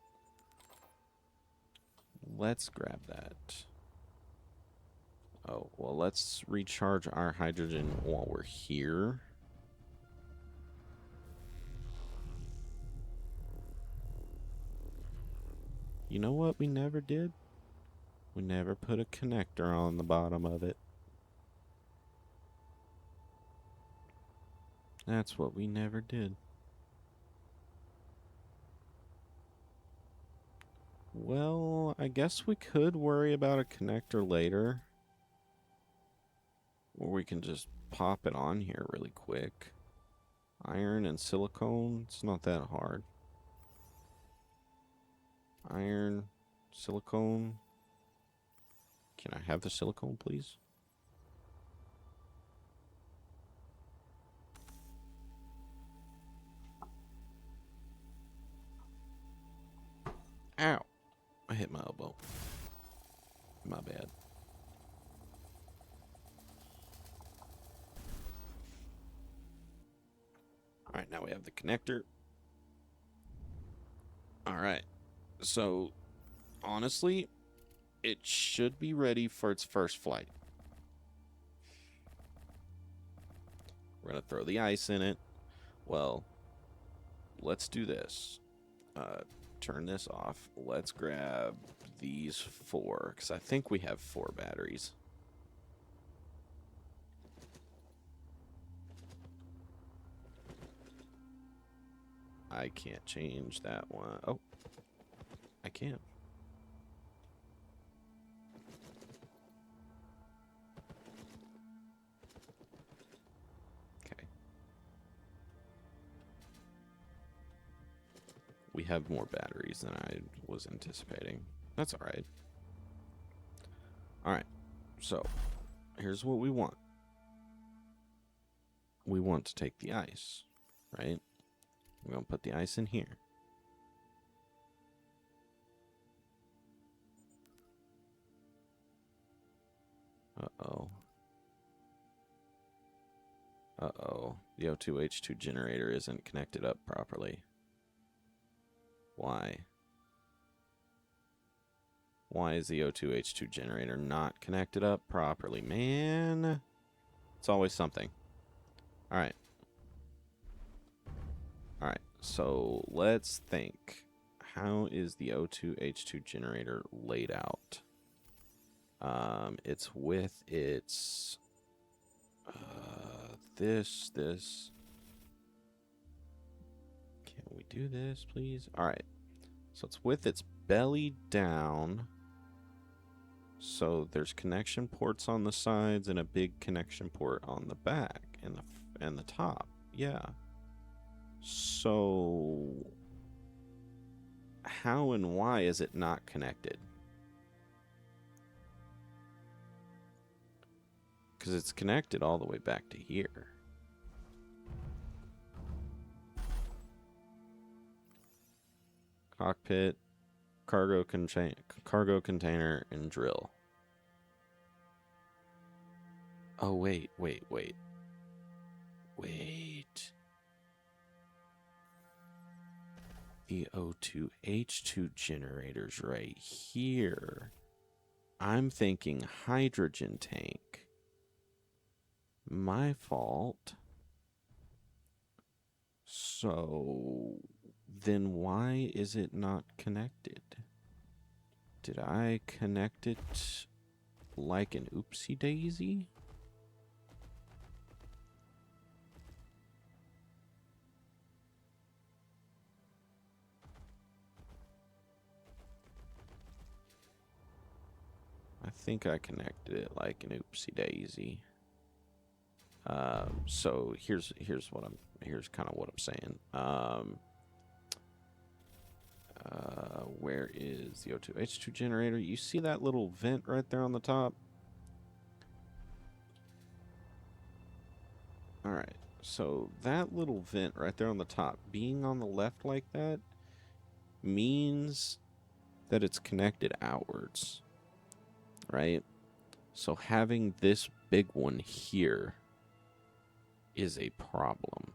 Let's grab that. Oh, well, let's recharge our hydrogen while we're here. You know what we never did? We never put a connector on the bottom of it. That's what we never did. Well, I guess we could worry about a connector later. Or we can just pop it on here really quick. Iron and silicone, it's not that hard. Iron, silicone. Can I have the silicone, please? Ow! I hit my elbow. My bad. Alright, now we have the connector. Alright. So, honestly, it should be ready for its first flight. We're going to throw the ice in it. Well, let's do this. Turn this off. Let's grab these 4, because I think we have 4 batteries. I can't change that one. Oh, I can. have more batteries than I was anticipating. That's alright. Alright, so here's what we want. We want to take the ice, right? We're going to put the ice in here. Uh-oh. Uh-oh. The O2H2 generator isn't connected up properly. Why? Why is the O2H2 generator not connected up properly? Man, it's always something. Alright. Alright, so let's think. How is the O2H2 generator laid out? It's with its... this. Can we do this, please? Alright. So it's with its belly down. So there's connection ports on the sides and a big connection port on the back and the top. Yeah. So how and why is it not connected? Because it's connected all the way back to here. Cockpit, cargo container, and drill. Oh, wait. The O2H2 generator's right here. I'm thinking hydrogen tank. My fault. So then why is it not connected? Did I connect it like an oopsie daisy? I think I connected it like an oopsie daisy. So here's kind of what I'm saying. Where is the O2H2 generator? You see that little vent right there on the top? Alright, so that little vent right there on the top, being on the left like that, means that it's connected outwards, right? So having this big one here is a problem.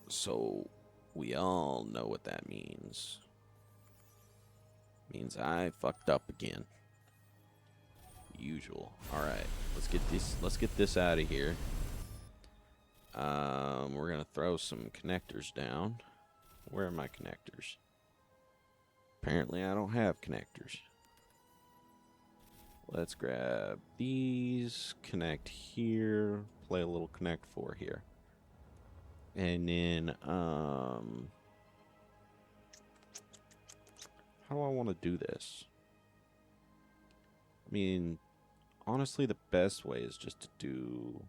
So we all know what that means. Means I fucked up again. Usual. Alright, let's get this out of here. We're gonna throw some connectors down. Where are my connectors? Apparently I don't have connectors. Let's grab these, connect here, play a little connect 4 here. And then, how do I want to do this? I mean, honestly, the best way is just to do,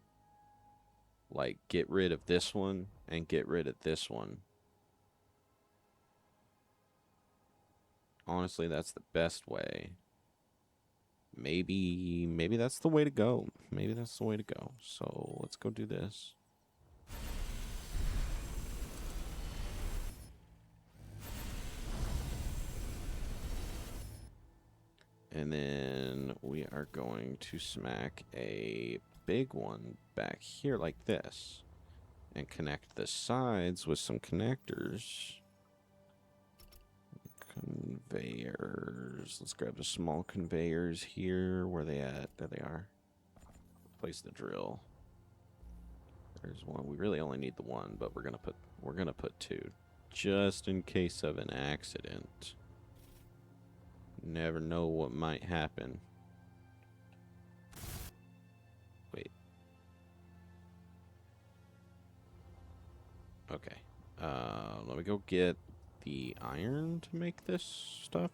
like, get rid of this one and get rid of this one. Honestly, that's the best way. Maybe that's the way to go. Maybe that's the way to go. So let's go do this. And then we are going to smack a big one back here like this. And connect the sides with some connectors. Conveyors. Let's grab the small conveyors here. Where are they at? There they are. Place the drill. There's one. We really only need the one, but we're gonna put 2. Just in case of an accident. Never know what might happen. Wait. Okay. Let me go get the iron to make this stuff.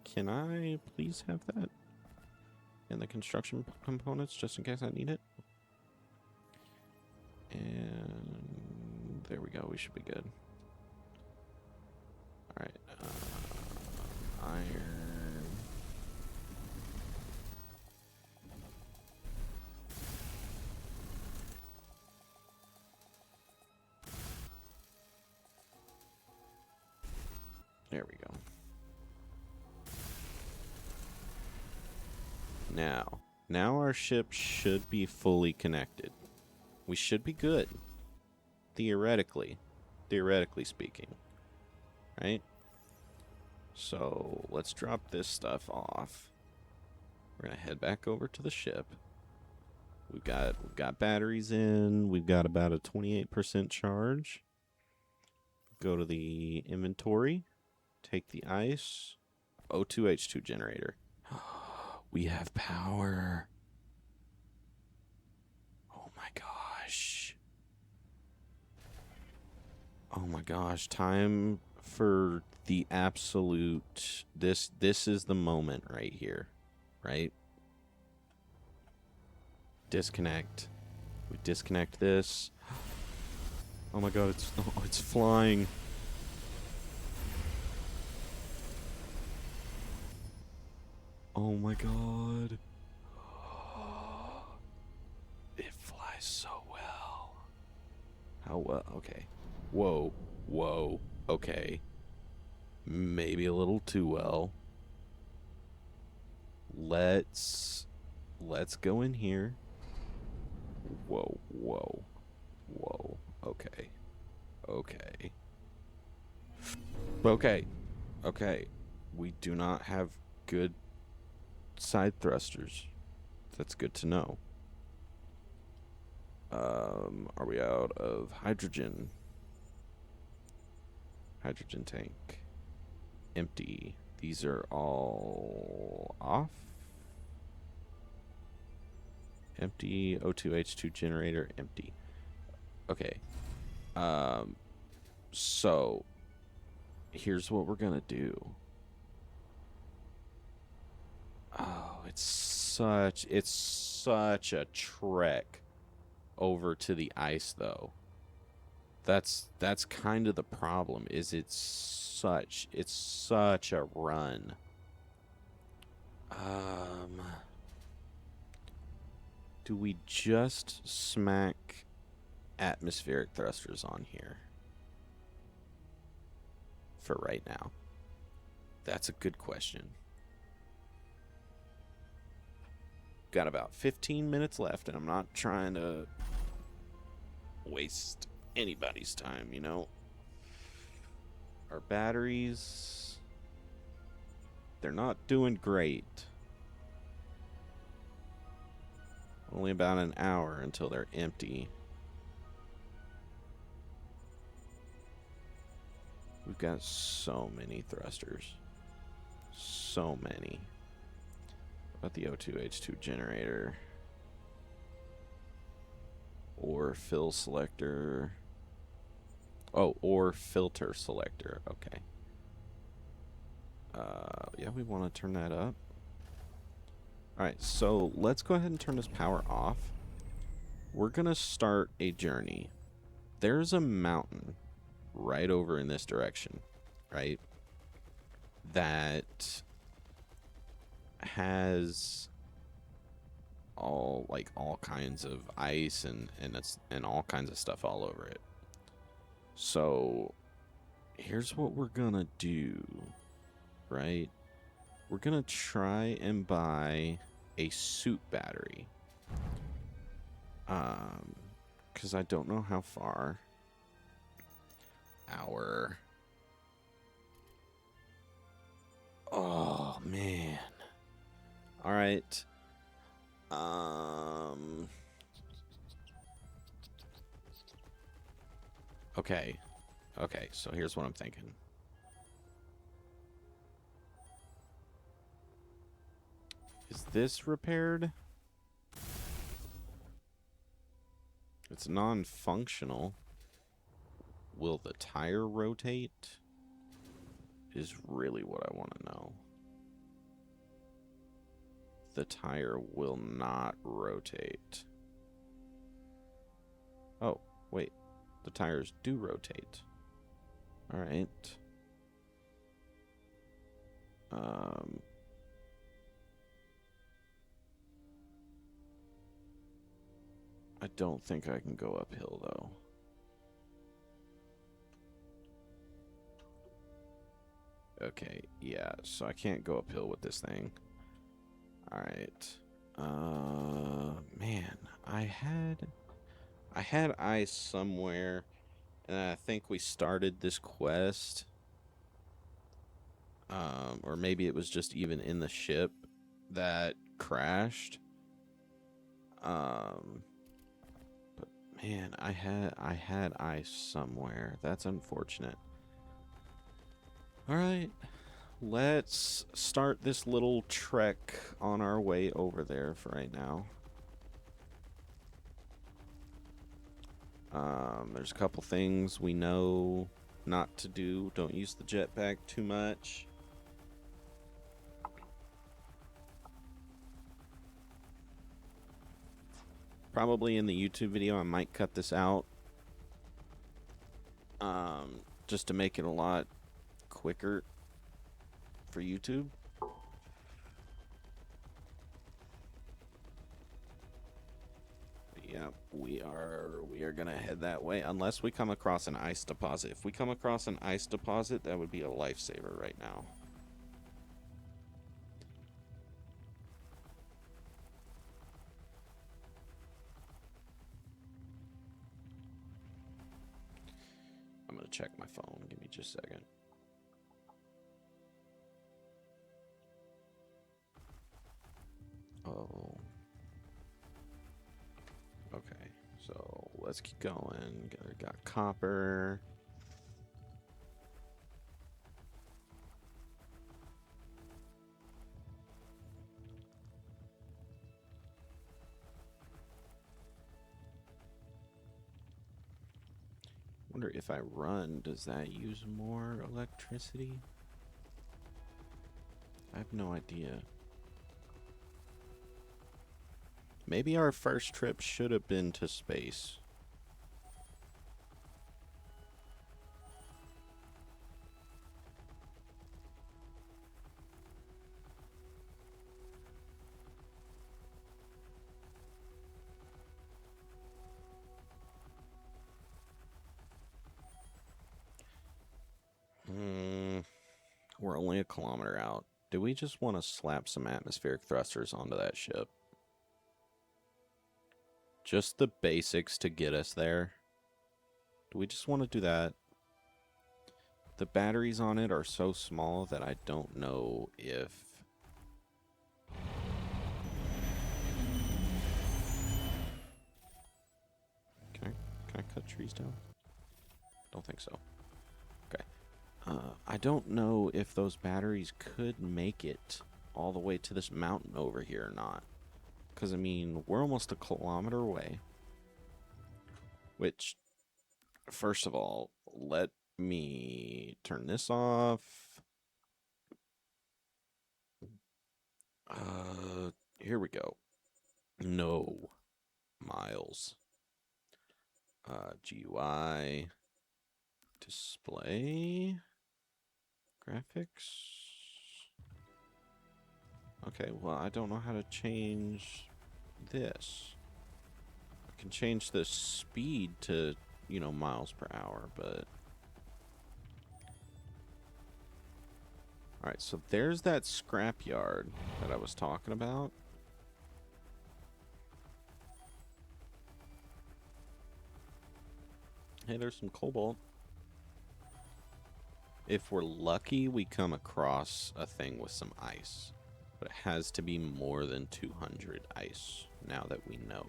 Can I please have that? And the construction components, just in case I need it. And There we go. We should be good. Alright. Iron. There we go. Now our ship should be fully connected. We should be good. Theoretically speaking. Right? So let's drop this stuff off. We're gonna head back over to the ship. We've got batteries in. We've got about a 28% charge. Go to the inventory. Take the ice. O2H2 generator. We have power. Oh my gosh. Oh my gosh. Time for the absolute... This is the moment right here. Right? Disconnect. We disconnect this. Oh my god, it's flying. Oh my god. It flies so well. How well? Okay. Whoa. Whoa. Okay. Maybe a little too well. Let's go in here. Whoa. Whoa. Whoa. Okay. Okay. Okay. Okay. We do not have good side thrusters. That's good to know. Are we out of hydrogen? Hydrogen tank. Empty. These are all off. Empty. O2H2 generator. Empty. Okay. So here's what we're gonna do. Oh, it's such a trek over to the ice though. That's kind of the problem, is it's such a run. Do we just smack atmospheric thrusters on here for right now? That's a good question. Got about 15 minutes left, and I'm not trying to waste anybody's time, you know? Our batteries, they're not doing great. Only about an hour until they're empty. We've got so many thrusters. So many. What about the O2H2 generator? Or fill selector. Oh, or filter selector. Okay. Yeah, we want to turn that up. Alright, so let's go ahead and turn this power off. We're going to start a journey. There's a mountain right over in this direction, right? That has all kinds of ice and all kinds of stuff all over it. So here's what we're gonna do, right? We're gonna try and buy a suit battery, because I don't know how far our... Oh man. All right. Okay. Okay, so here's what I'm thinking. Is this repaired? It's non-functional. Will the tire rotate? Is really what I want to know. The tire will not rotate. Oh, wait. The tires do rotate. All right. I don't think I can go uphill, though. Okay, yeah, so I can't go uphill with this thing. All right. Man, I had ice somewhere, and I think we started this quest. Or maybe it was just even in the ship that crashed. But man, I had ice somewhere. That's unfortunate. All right. Let's start this little trek on our way over there for right now. There's a couple things we know not to do. Don't use the jetpack too much. Probably in the YouTube video, I might cut this out. Just to make it a lot quicker for YouTube. Yeah, we are gonna head that way unless we come across an ice deposit. If we come across an ice deposit, that would be a lifesaver right now. I'm gonna check my phone. Give me just a second. Oh. Okay, so let's keep going. Got copper. Wonder if I run, does that use more electricity? I have no idea. Maybe our first trip should have been to space. We're only a kilometer out. Do we just want to slap some atmospheric thrusters onto that ship? Just the basics to get us there. Do we just want to do that? The batteries on it are so small that I don't know if... Can I cut trees down? Don't think so. Okay. I don't know if those batteries could make it all the way to this mountain over here or not. Because, I mean, we're almost a kilometer away. Which, first of all, let me turn this off. Here we go. No. Miles. GUI. Display. Graphics. Okay, well, I don't know how to change this. I can change the speed to, you know, miles per hour, but... Alright, so there's that scrapyard that I was talking about. Hey, there's some cobalt. If we're lucky, we come across a thing with some ice. But it has to be more than 200 ice, now that we know.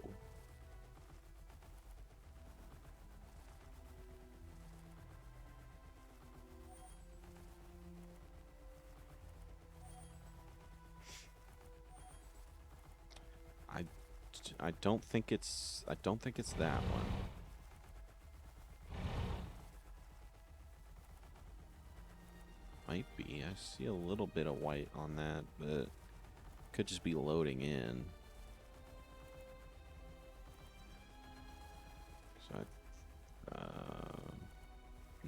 I don't think it's that one. Might be. I see a little bit of white on that, but could just be loading in. So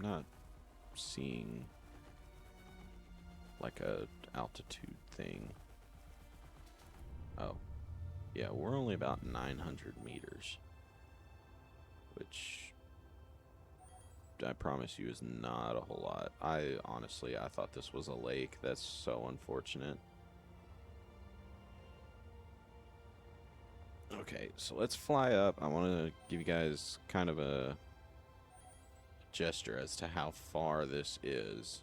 not seeing like a altitude thing. Oh, yeah, we're only about 900 meters, which I promise you is not a whole lot. I thought this was a lake. That's so unfortunate. Okay, so let's fly up. I want to give you guys kind of a gesture as to how far this is.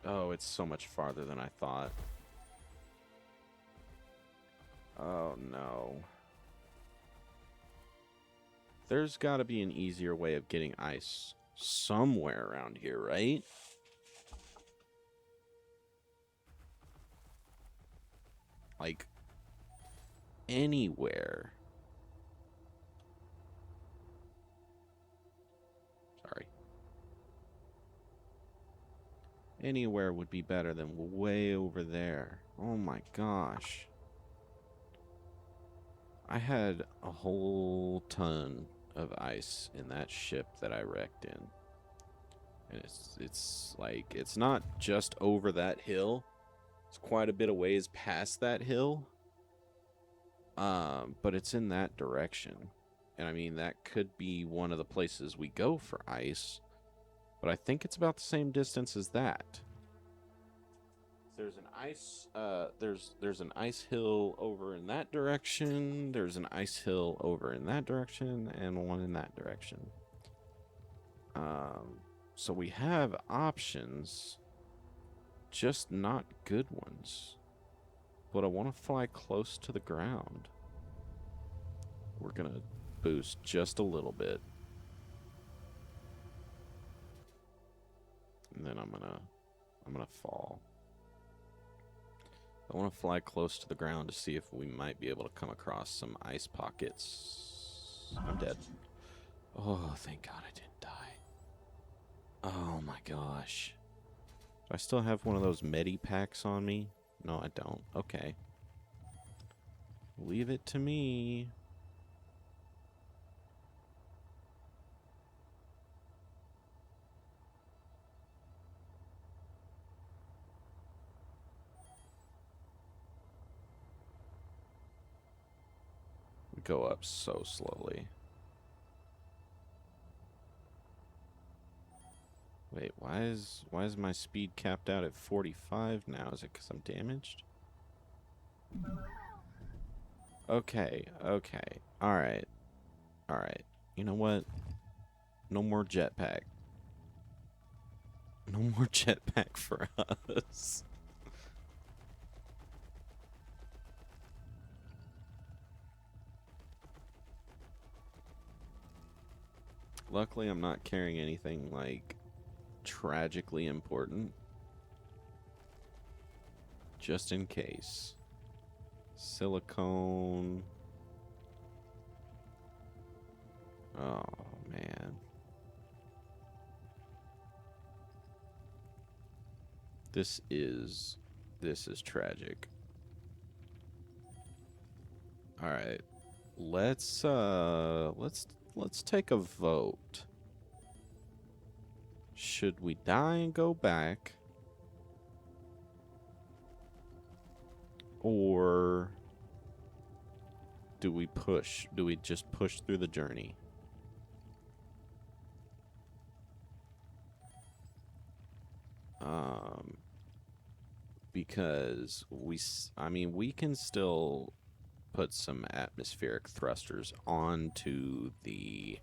Oh, it's so much farther than I thought. Oh, no. There's got to be an easier way of getting ice somewhere around here, right? Like, anywhere. Sorry. Anywhere would be better than way over there. Oh my gosh. I had a whole ton of ice in that ship that I wrecked in. And it's like, it's not just over that hill. It's quite a bit of ways past that hill. But it's in that direction. And I mean, that could be one of the places we go for ice. But I think it's about the same distance as that. There's an ice there's an ice hill over in that direction. There's an ice hill over in that direction and one in that direction. So we have options, just not good ones. But I want to fly close to the ground. We're going to boost just a little bit. And then I'm going to fall. I want to fly close to the ground to see if we might be able to come across some ice pockets. I'm dead. Oh, thank God I didn't die. Oh my gosh. Do I still have one of those medi packs on me? No, I don't. Okay. Leave it to me. We go up so slowly. Wait, why is my speed capped out at 45 now? Is it because I'm damaged? Okay, okay. Alright. Alright. You know what? No more jetpack. No more jetpack for us. Luckily, I'm not carrying anything, like, tragically important. Just in case. Silicone. Oh, man. This is tragic. All right. Let's take a vote. Should we die and go back? Or do we push? Do we just push through the journey? Because we can still put some atmospheric thrusters onto the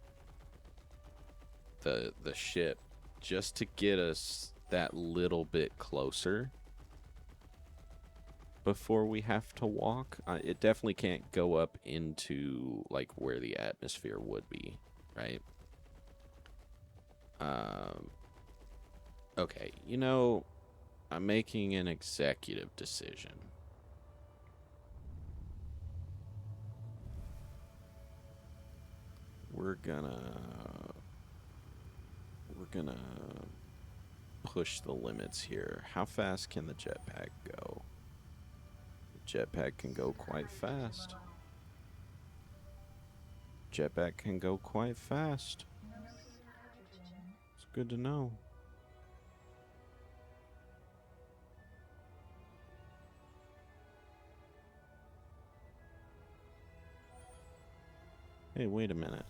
ship just to get us that little bit closer before we have to walk. It definitely can't go up into like where the atmosphere would be, right? Okay, you know, I'm making an executive decision. We're gonna push the limits here. How fast can the jetpack go? The jetpack can go quite fast. jetpack can go quite fast. It's good to know. Hey, wait a minute.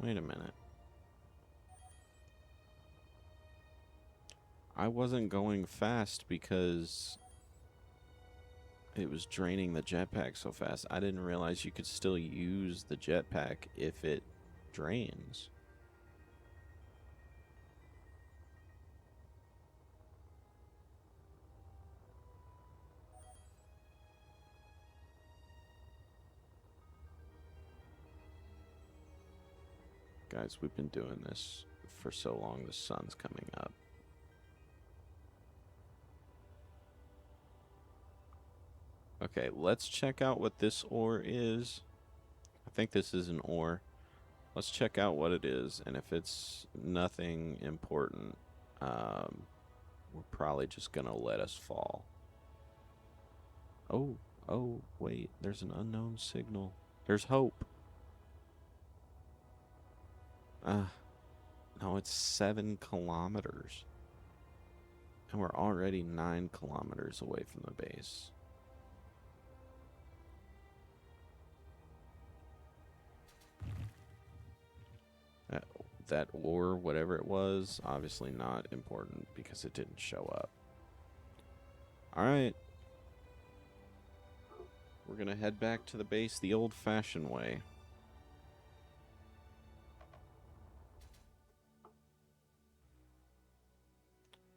Wait a minute. I wasn't going fast because it was draining the jetpack so fast. I didn't realize you could still use the jetpack if it drains. Guys, we've been doing this for so long, the sun's coming up. Okay, let's check out what this ore is. I think this is an ore. Let's check out what it is, and if it's nothing important, we're probably just gonna let us fall. Oh, wait, there's an unknown signal. There's hope. No, it's 7 kilometers. And we're already 9 kilometers away from the base. That ore, whatever it was, obviously not important because it didn't show up. Alright. We're gonna head back to the base the old-fashioned way.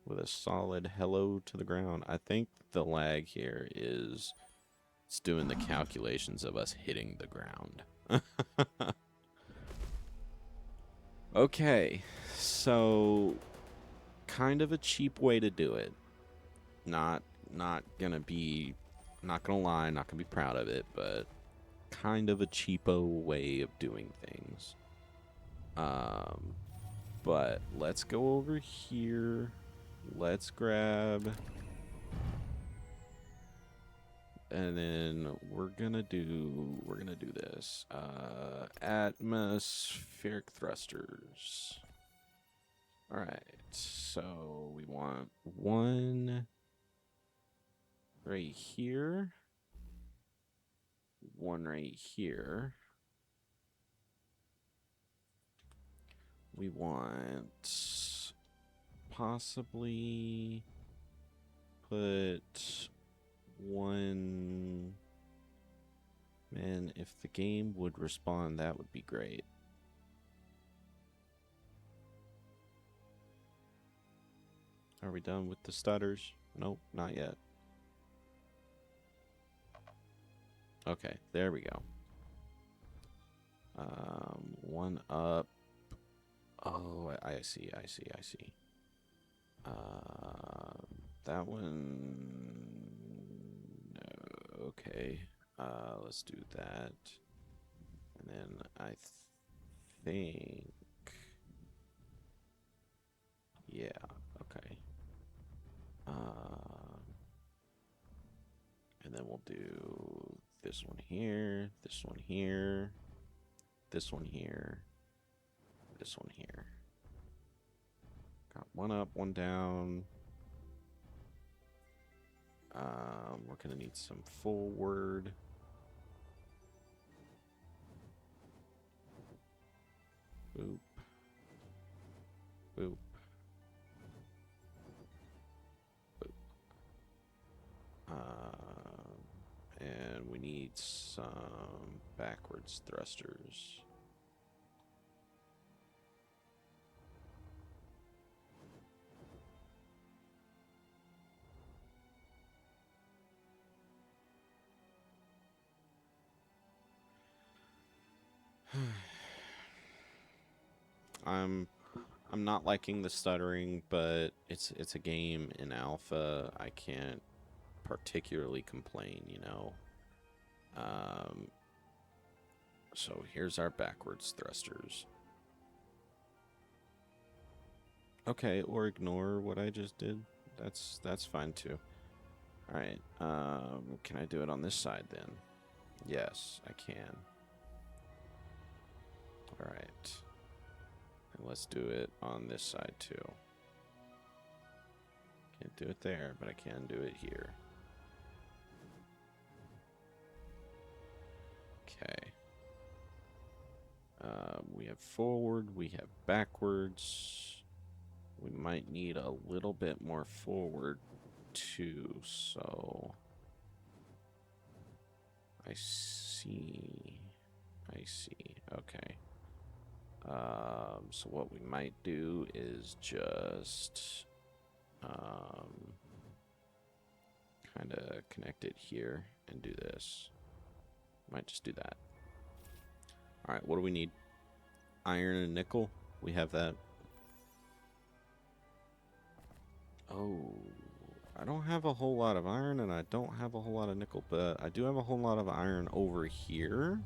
With a solid hello to the ground. I think the lag here is it's doing the calculations of us hitting the ground. Okay, so kind of a cheap way to do it. Not gonna lie, not gonna be proud of it, but kind of a cheapo way of doing things. But let's go over here. Let's grab, and then we're gonna do this. Atmospheric thrusters. All right, so we want one right here, one right here. We want possibly put one. Man, if the game would respond, that would be great. Are we done with the stutters? Nope, not yet. Okay, there we go. One up. Oh, I see. That one. No, okay. Let's do that. And then I think. Yeah, okay. And then we'll do this one here, this one here, this one here, this one here. Got one up, one down. We're gonna need some forward. Boop. Boop. Boop. And we need some backwards thrusters. I'm not liking the stuttering, but it's a game in alpha. I can't particularly complain, you know. So here's our backwards thrusters. Okay, or ignore what I just did. That's fine too. Alright, can I do it on this side then? Yes, I can. Alright. And let's do it on this side too. Can't do it there, but I can do it here. Okay. We have forward, we have backwards. We might need a little bit more forward too, so I see. Okay. So what we might do is just kind of connect it here and do this. Might just do that. All right, what do we need? Iron and nickel. We have that. Oh, I don't have a whole lot of iron and I don't have a whole lot of nickel, but I do have a whole lot of iron over here.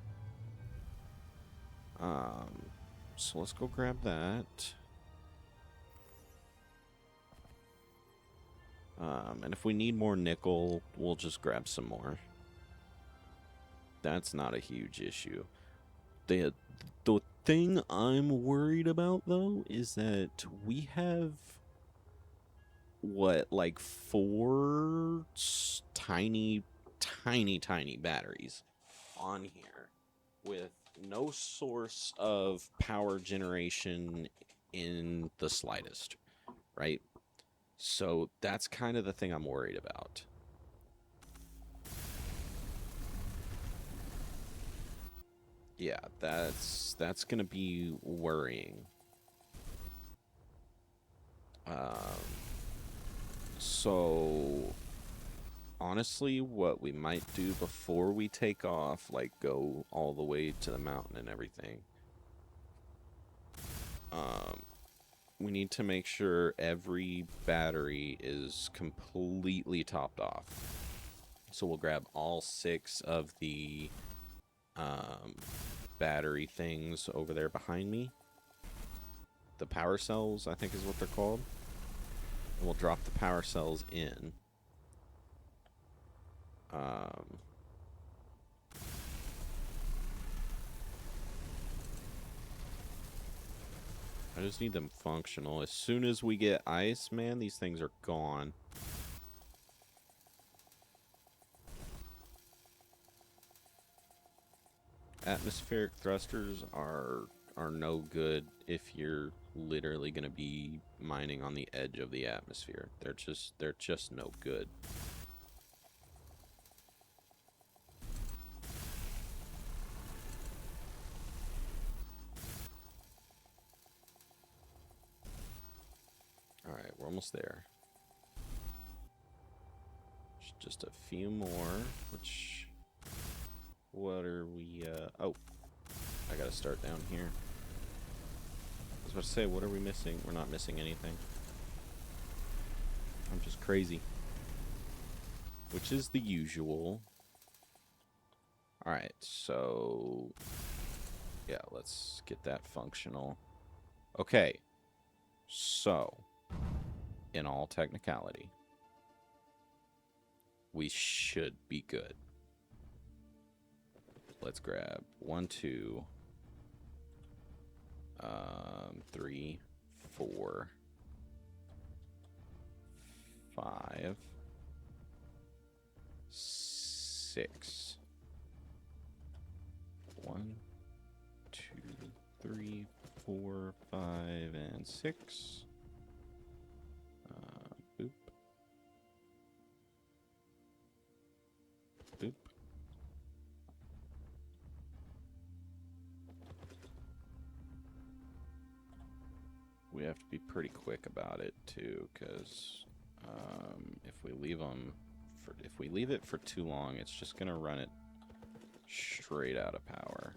So let's go grab that. And if we need more nickel, we'll just grab some more. That's not a huge issue. The thing I'm worried about, though, is that we have, what, like 4 tiny batteries on here with no source of power generation in the slightest, right? So that's kind of the thing I'm worried about. Yeah, that's going to be worrying. So honestly, what we might do before we take off, like go all the way to the mountain and everything, we need to make sure every battery is completely topped off. So we'll grab all 6 of the battery things over there behind me. The power cells, I think is what they're called. And we'll drop the power cells in. I just need them functional. As soon as we get ice, man, these things are gone. Atmospheric thrusters are no good if you're literally going to be mining on the edge of the atmosphere. They're just no good. All right, we're almost there. Just a few more, which, what are we, oh, I gotta start down here. I was about to say, what are we missing? We're not missing anything. I'm just crazy. Which is the usual. Alright, so, yeah, let's get that functional. Okay, so, in all technicality, we should be good. Let's grab 1, 2, 3, 4, 5, 6. 1, 2, 3, 4, 5, and 6. Boop. Boop. We have to be pretty quick about it too, because if we leave it for too long, it's just gonna run it straight out of power.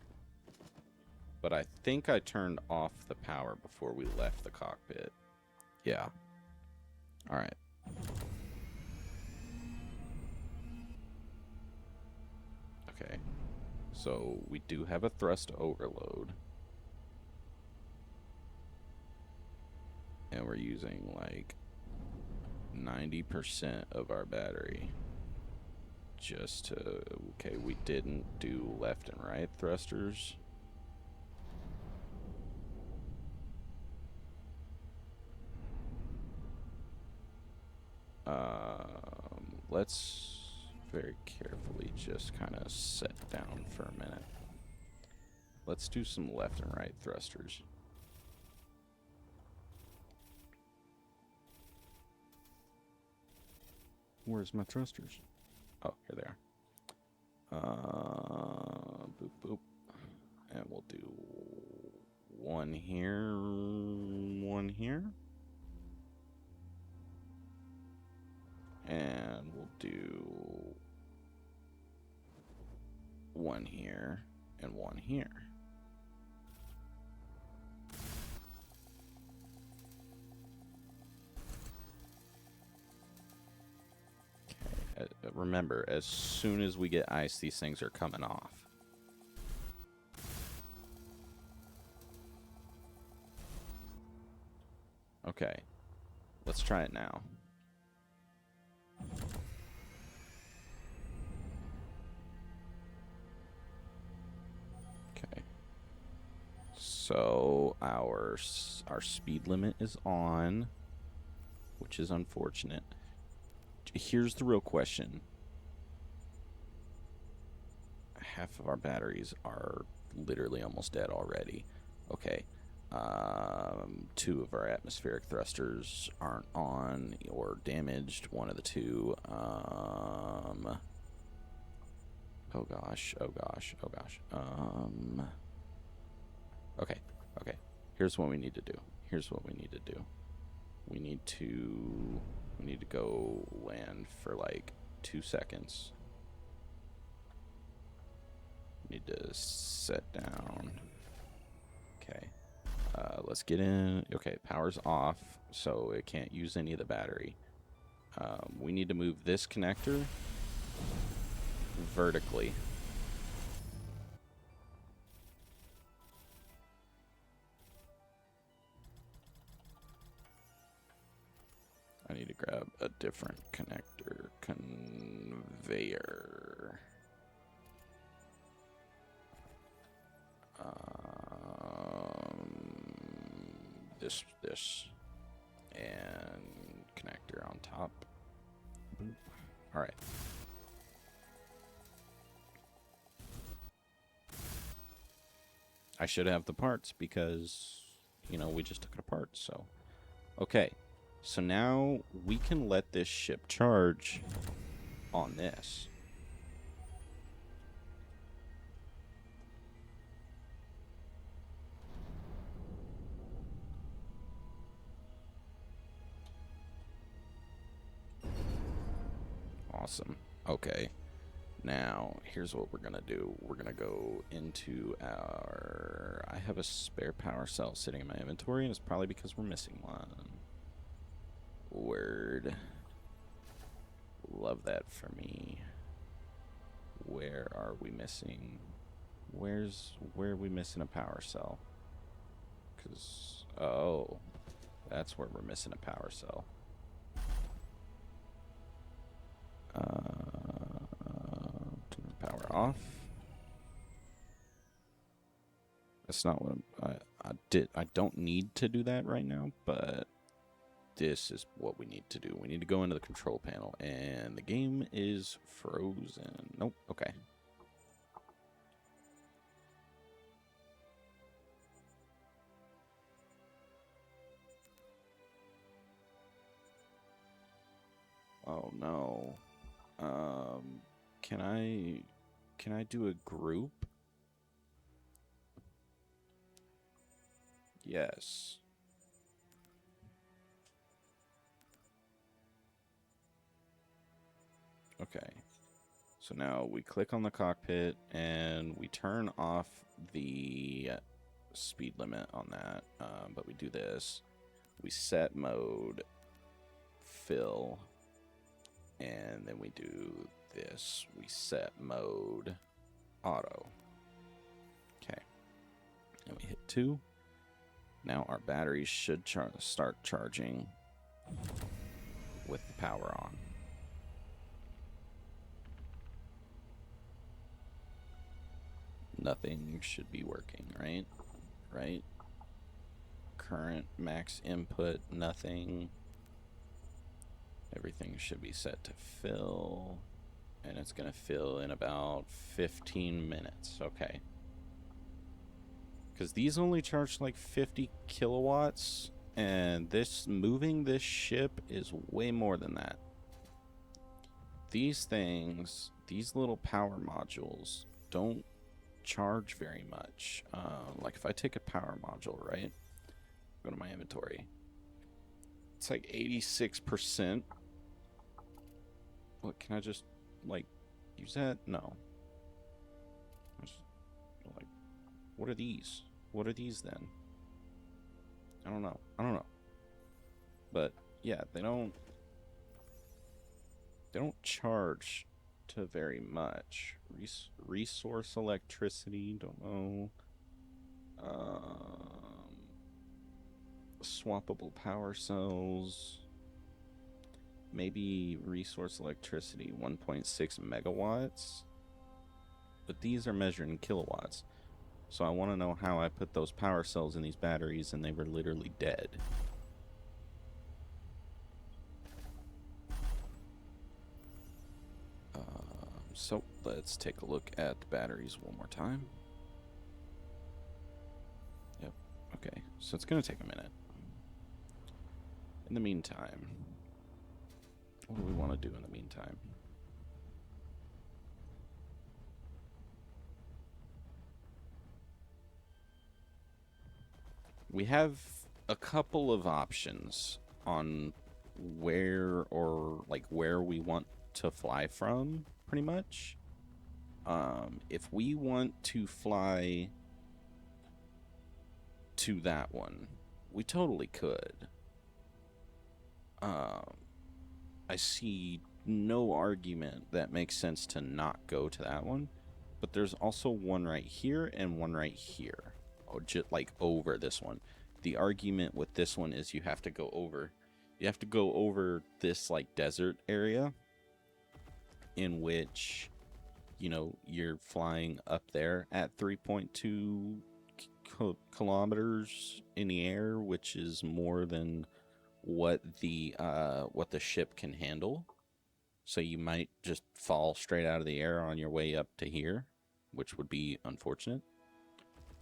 But I think I turned off the power before we left the cockpit. Yeah. All right. Okay. So we do have a thrust overload. And we're using like 90% of our battery. just to... Okay, we didn't do left and right thrusters. Let's very carefully just kind of set down for a minute. Let's do some left and right thrusters. Where's my thrusters? Oh, here they are. Boop, boop. And we'll do one here, one here. And we'll do one here and one here. Okay. Remember, as soon as we get ice, these things are coming off. Okay. Let's try it now. Okay. So our speed limit is on, which is unfortunate. Here's the real question. Half of our batteries are literally almost dead already. Okay. 2 of our atmospheric thrusters aren't on or damaged. One of the 2. Oh gosh. Oh gosh. Oh gosh. Okay. Okay. Here's what we need to do. Here's what we need to do. We need to go land for like 2 seconds. Need to set down. Okay. Let's get in. Okay, power's off, so it can't use any of the battery. We need to move this connector vertically. I need to grab a different connector. Conveyor. This, and connector on top. Boop. All right. I should have the parts because, you know, we just took it apart. So, okay. So now we can let this ship charge on this. Awesome. Okay. Now, here's what we're going to do. We're going to go into our... I have a spare power cell sitting in my inventory, and it's probably because we're missing one. Word. Love that for me. Where are we missing? Where are we missing a power cell? Because... Oh. That's where we're missing a power cell. Power off. That's not what I did. I don't need to do that right now, but this is what we need to do. We need to go into the control panel, and the game is frozen. Nope. Okay. Oh no. Can I do a group? Yes. Okay. So now we click on the cockpit and we turn off the speed limit on that. But we do this. We set mode, fill, and then we do this. We set mode, auto. Okay. And we hit 2. Now our batteries should start charging with the power on. nothing should be working, right? Right? Current max input, nothing. Everything should be set to fill. And it's going to fill in about 15 minutes. Okay. Because these only charge like 50 kilowatts. And moving this ship is way more than that. These things, these little power modules, don't charge very much. Like if I take a power module, right? Go to my inventory. It's like 86%. What, can I just, like, use that? No. Just, like, what are these? What are these then? I don't know. But, yeah, they don't charge to very much. Resource electricity, don't know. Swappable power cells. Maybe resource electricity, 1.6 megawatts. But these are measured in kilowatts. So I want to know how I put those power cells in these batteries and they were literally dead. So let's take a look at the batteries one more time. Yep, okay, so it's gonna take a minute. In the meantime, what do we want to do in the meantime? We have a couple of options on where we want to fly from, pretty much. If we want to fly to that one, we totally could. I see no argument that makes sense to not go to that one, but there's also one right here and one right here. Oh, just like over this one. The argument with this one is you have to go over this like desert area in which, you know, you're flying up there at 3.2 kilometers in the air, which is more than what the ship can handle. So you might just fall straight out of the air on your way up to here, which would be unfortunate.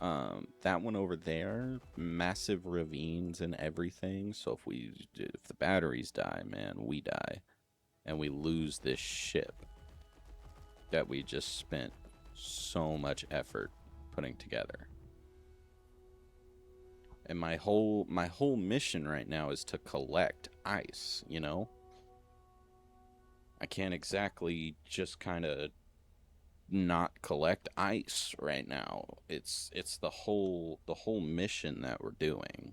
That one over there, massive ravines and everything. So if the batteries die, man, we die. And we lose this ship that we just spent so much effort putting together. And my whole mission right now is to collect ice, you know? I can't exactly just kind of not collect ice right now. It's the whole mission that we're doing.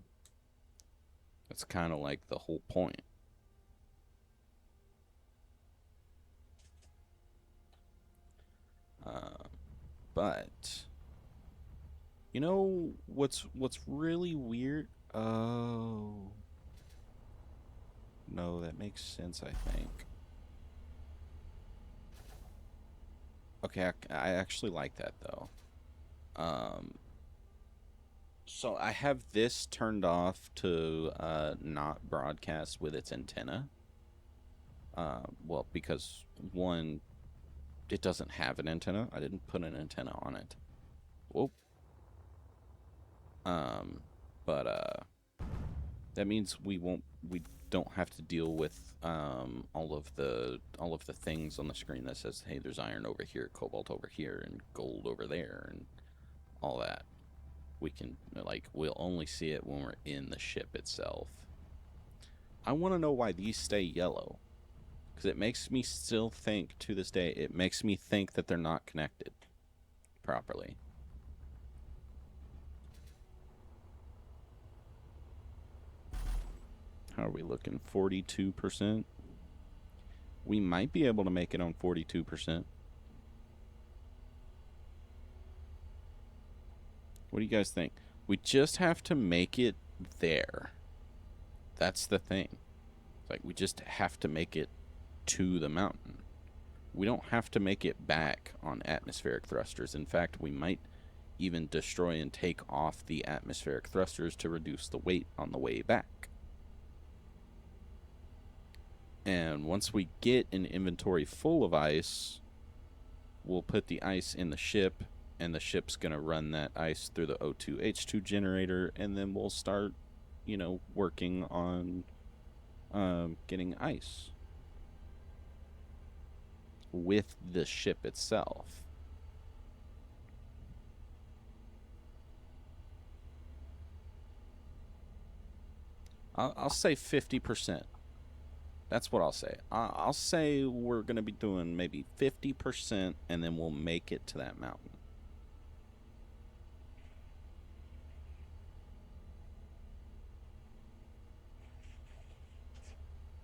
It's kind of like the whole point. But you know what's really weird? Oh no, that makes sense, I think. Okay, I actually like that though. So I have this turned off to not broadcast with its antenna. Well, because one, it doesn't have an antenna. I didn't put an antenna on it. Whoop. But that means we don't have to deal with all of the things on the screen that says, hey, there's iron over here, cobalt over here, and gold over there, and all that. We can, like, we'll only see it when we're in the ship itself. I want to know why these stay yellow. Because it makes me still think, to this day, it makes me think that they're not connected properly. How are we looking? 42%? We might be able to make it on 42%. What do you guys think? We just have to make it there. That's the thing. Like, we just have to make it to the mountain. We don't have to make it back on atmospheric thrusters. In fact, we might even destroy and take off the atmospheric thrusters to reduce the weight on the way back. And once we get an inventory full of ice, we'll put the ice in the ship, and the ship's going to run that ice through the O2H2 generator, and then we'll start, working on getting ice with the ship itself. I'll say 50%. That's what I'll say. I'll say we're going to be doing maybe 50%, and then we'll make it to that mountain.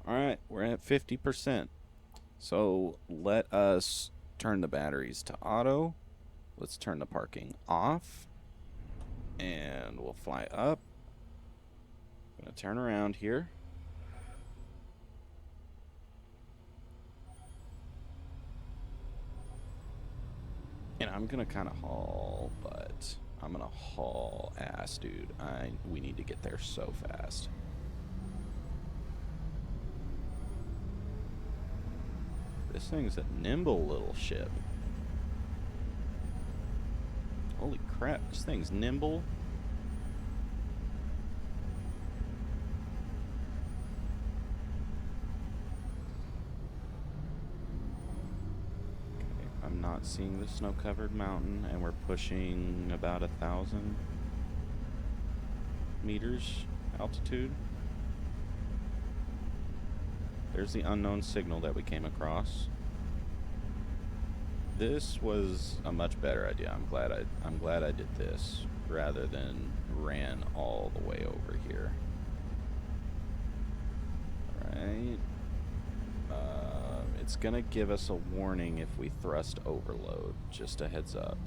All right, we're at 50%. So let us turn the batteries to auto. Let's turn the parking off. And we'll fly up. I'm going to turn around here. And I'm going to kind of haul, but I'm going to haul ass, dude. We need to get there so fast. This thing's a nimble little ship. Holy crap, this thing's nimble. Okay, I'm not seeing the snow-covered mountain, and we're pushing about 1,000 meters altitude. There's the unknown signal that we came across. This was a much better idea. I'm glad I did this rather than ran all the way over here. Alright. It's gonna give us a warning if we thrust overload. Just a heads up.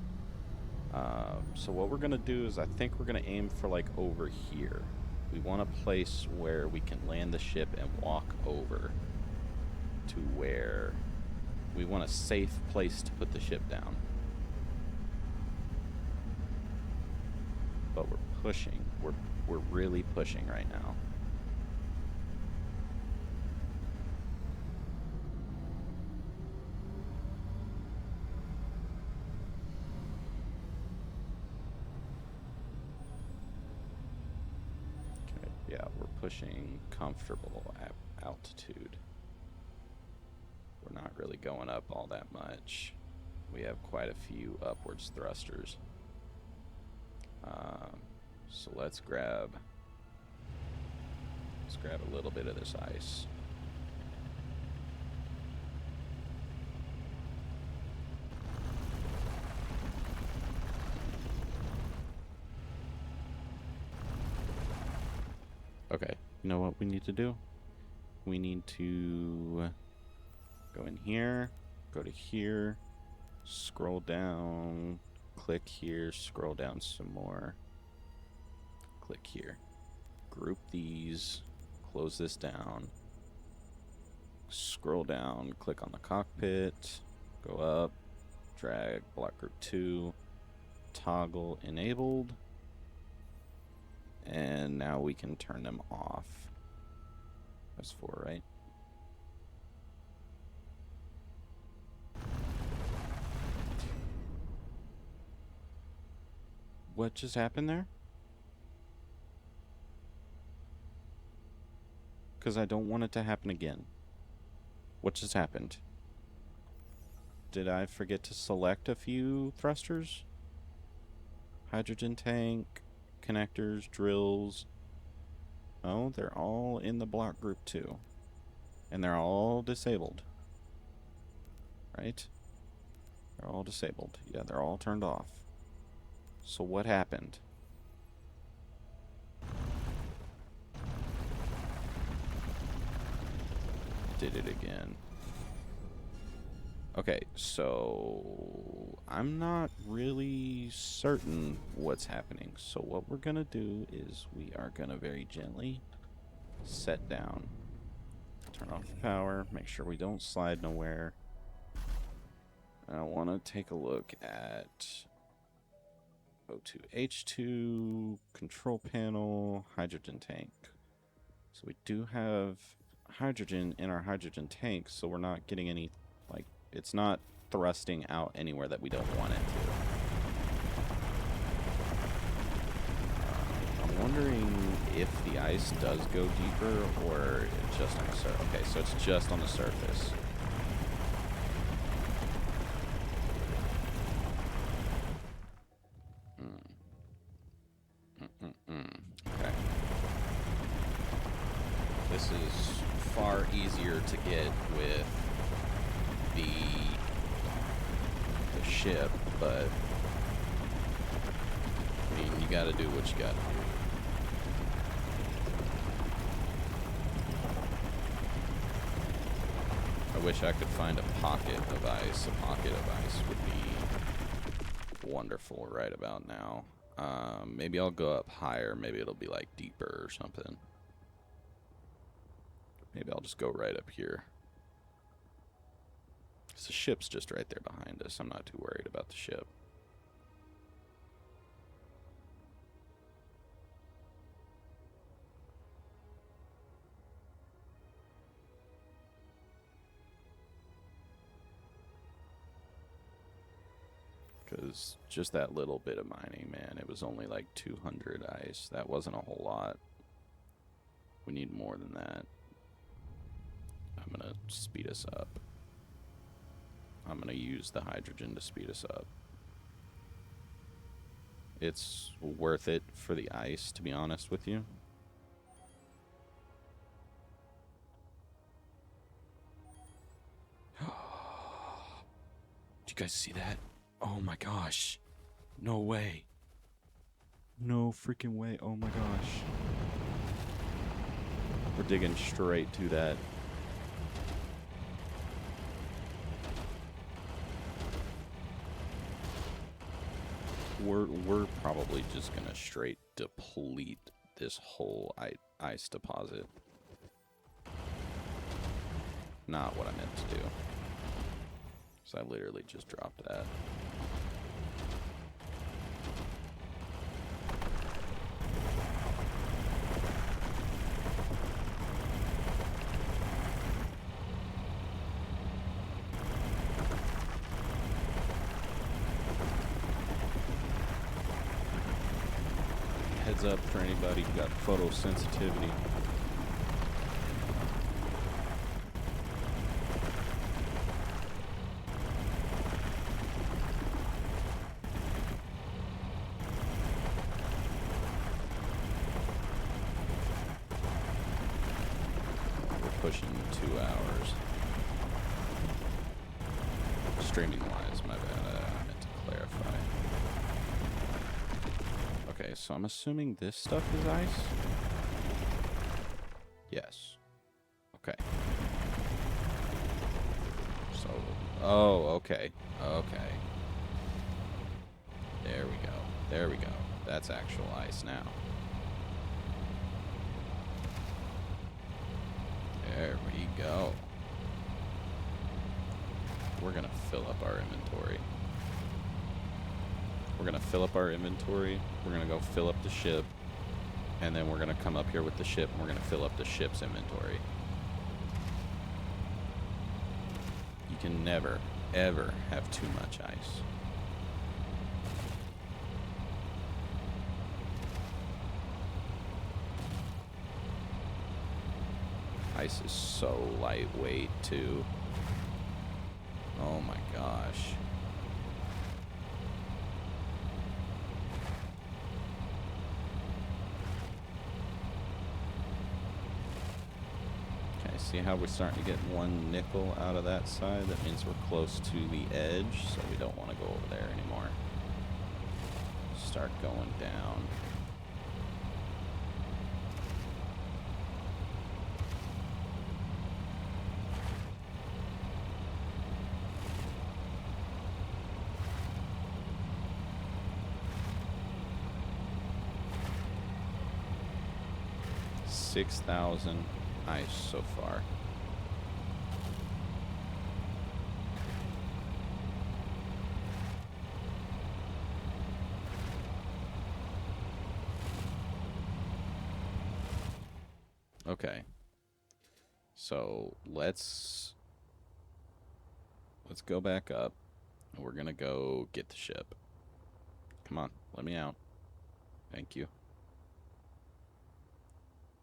So what we're gonna do is I think we're gonna aim for like over here. We want a place where we can land the ship and walk over to where we want a safe place to put the ship down. But we're pushing. We're really pushing right now. Okay, yeah, we're pushing comfortable altitude. We're not really going up all that much. We have quite a few upwards thrusters. So let's grab a little bit of this ice. Okay, you know what we need to do? We need to go in here, go to here, scroll down, click here, scroll down some more, click here. Group these, close this down, scroll down, click on the cockpit, go up, drag block group 2, toggle enabled, and now we can turn them off. That's 4, right? What just happened there? Because I don't want it to happen again. What just happened? Did I forget to select a few thrusters? Hydrogen tank, connectors, drills. Oh, they're all in the block group 2. And they're all disabled. Right? They're all disabled. Yeah, they're all turned off. So what happened? Did it again. Okay, so I'm not really certain what's happening. So what we're gonna do is we are gonna very gently set down. Turn off the power, make sure we don't slide nowhere. I want to take a look at O2H2, control panel, hydrogen tank. So we do have hydrogen in our hydrogen tank, so we're not getting any, like, it's not thrusting out anywhere that we don't want it to. I'm wondering if the ice does go deeper or just on the surface. Okay, so it's just on the surface. Okay. This is far easier to get with the ship, but I mean, you gotta do what you gotta do. I wish I could find a pocket of ice. A pocket of ice would be wonderful right about now. Maybe I'll go up higher. Maybe it'll be like deeper or something. Maybe I'll just go right up here. Because the ship's just right there behind us. I'm not too worried about the ship. Because just that little bit of mining, man, it was only like 200 ice. That wasn't a whole lot. We need more than that. I'm going to speed us up. I'm going to use the hydrogen to speed us up. It's worth it for the ice, to be honest with you. Did you guys see that? Oh my gosh. No way. No freaking way. Oh my gosh. We're digging straight to that. We're probably just gonna straight deplete this whole ice deposit. Not what I meant to do. So I literally just dropped that. Heads up for anybody who got photosensitivity. Pushing 2 hours. Streaming wise, my bad. I meant to clarify. Okay, so I'm assuming this stuff is ice? Yes. Okay. So, oh, okay. Okay. There we go. There we go. That's actual ice now. There we go. We're gonna fill up our inventory. We're gonna fill up our inventory. We're gonna go fill up the ship. And then we're gonna come up here with the ship and we're gonna fill up the ship's inventory. You can never, ever have too much ice. Ice is so lightweight too. Oh my gosh. Okay, see how we're starting to get 1 nickel out of that side? That means we're close to the edge, so we don't want to go over there anymore. Start going down. $6,000 ice so far. Okay. So let's go back up. We're gonna go get the ship. Come on, let me out. Thank you.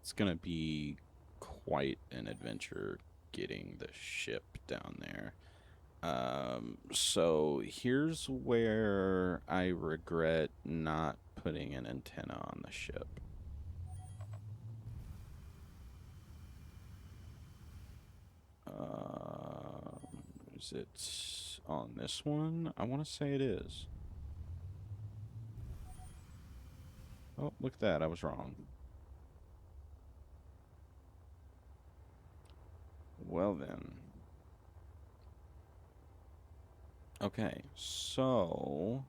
It's gonna be quite an adventure getting the ship down there. So here's where I regret not putting an antenna on the ship. Is it on this one? I want to say it is. Oh, look at that. I was wrong. Well then. Okay, so...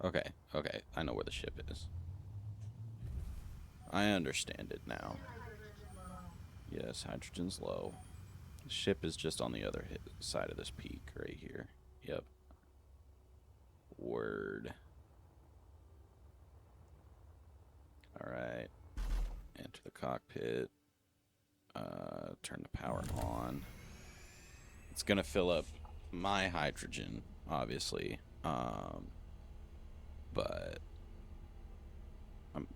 Okay, I know where the ship is. I understand it now. Yes, hydrogen's low. The ship is just on the other side of this peak right here. Yep. Word. Alright. Enter the cockpit. Turn the power on. It's gonna fill up my hydrogen, obviously. But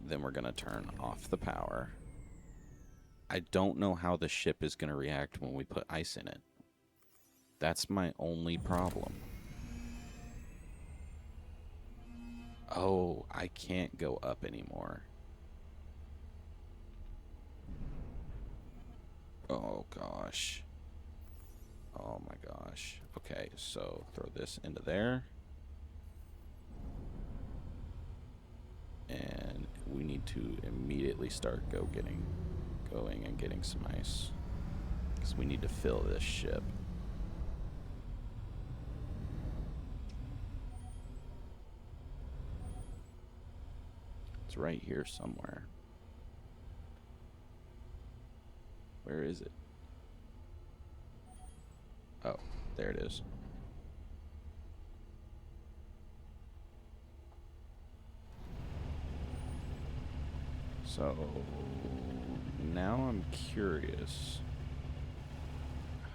then we're gonna turn off the power. I don't know how the ship is gonna react when we put ice in it. That's my only problem. Oh, I can't go up anymore. Oh gosh. Oh my gosh. Okay, so throw this into there. And we need to immediately start going and getting some ice. Because we need to fill this ship. It's right here somewhere. Where is it? Oh, there it is. So now I'm curious,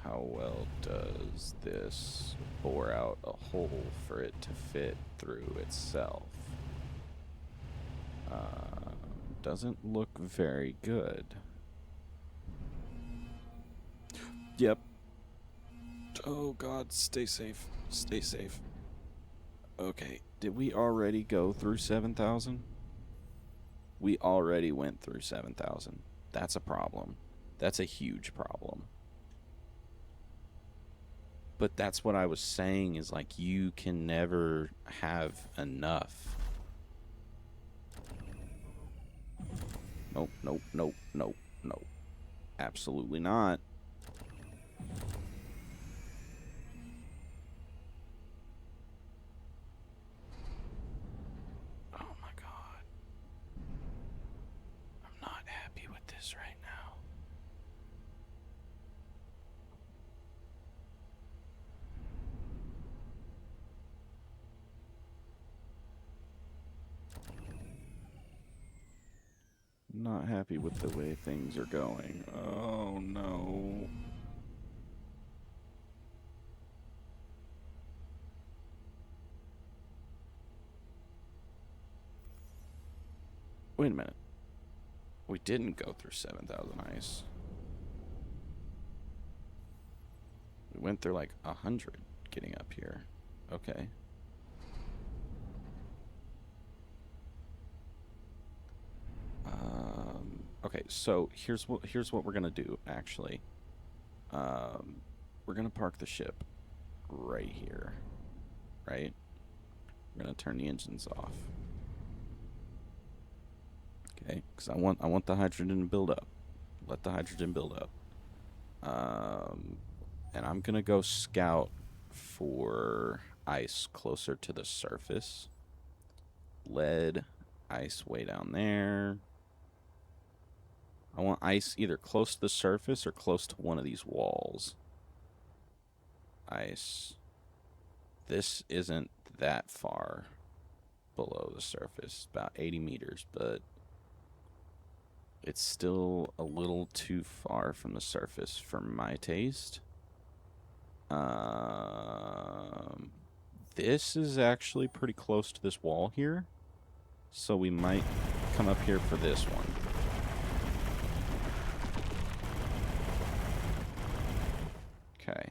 how well does this bore out a hole for it to fit through itself? Doesn't look very good. Yep. Oh god, stay safe. Stay safe. Okay, did we already go through 7,000? We already went through 7,000. That's a problem. That's a huge problem. But that's what I was saying, is like, you can never have enough. Nope, nope, nope, nope, nope. Absolutely not. Oh my god. I'm not happy with this right now. I'm not happy with the way things are going. Oh no. Wait a minute. We didn't go through 7,000 ice. We went through like 100 getting up here. Okay. Okay, so here's what we're gonna do. Actually, we're gonna park the ship right here. Right. We're gonna turn the engines off. Okay, because I want the hydrogen to build up. Let the hydrogen build up. And I'm gonna go scout for ice closer to the surface. Lead, ice way down there. I want ice either close to the surface or close to one of these walls. Ice. This isn't that far below the surface, about 80 meters, but It's still a little too far from the surface for my taste. Um, this is actually pretty close to this wall here, so we might come up here for this one. Okay.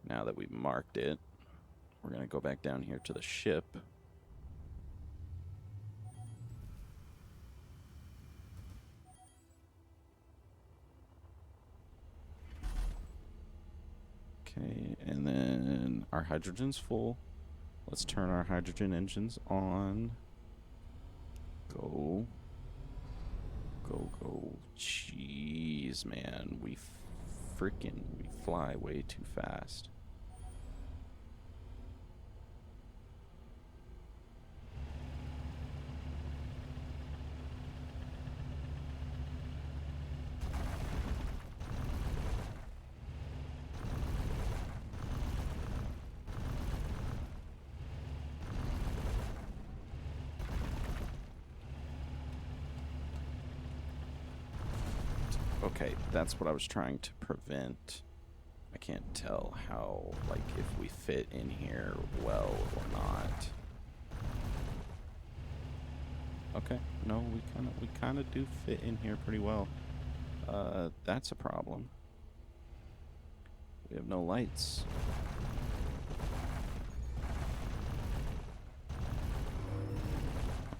Now that we've marked it, we're going to go back down here to the ship. Okay, and then our hydrogen's full. Let's turn our hydrogen engines on. Go. Go, go. Jeez, man. We fly way too fast. Okay, that's what I was trying to prevent. I can't tell how, like, if we fit in here well or not. Okay, no, we kind of do fit in here pretty well. That's a problem. We have no lights.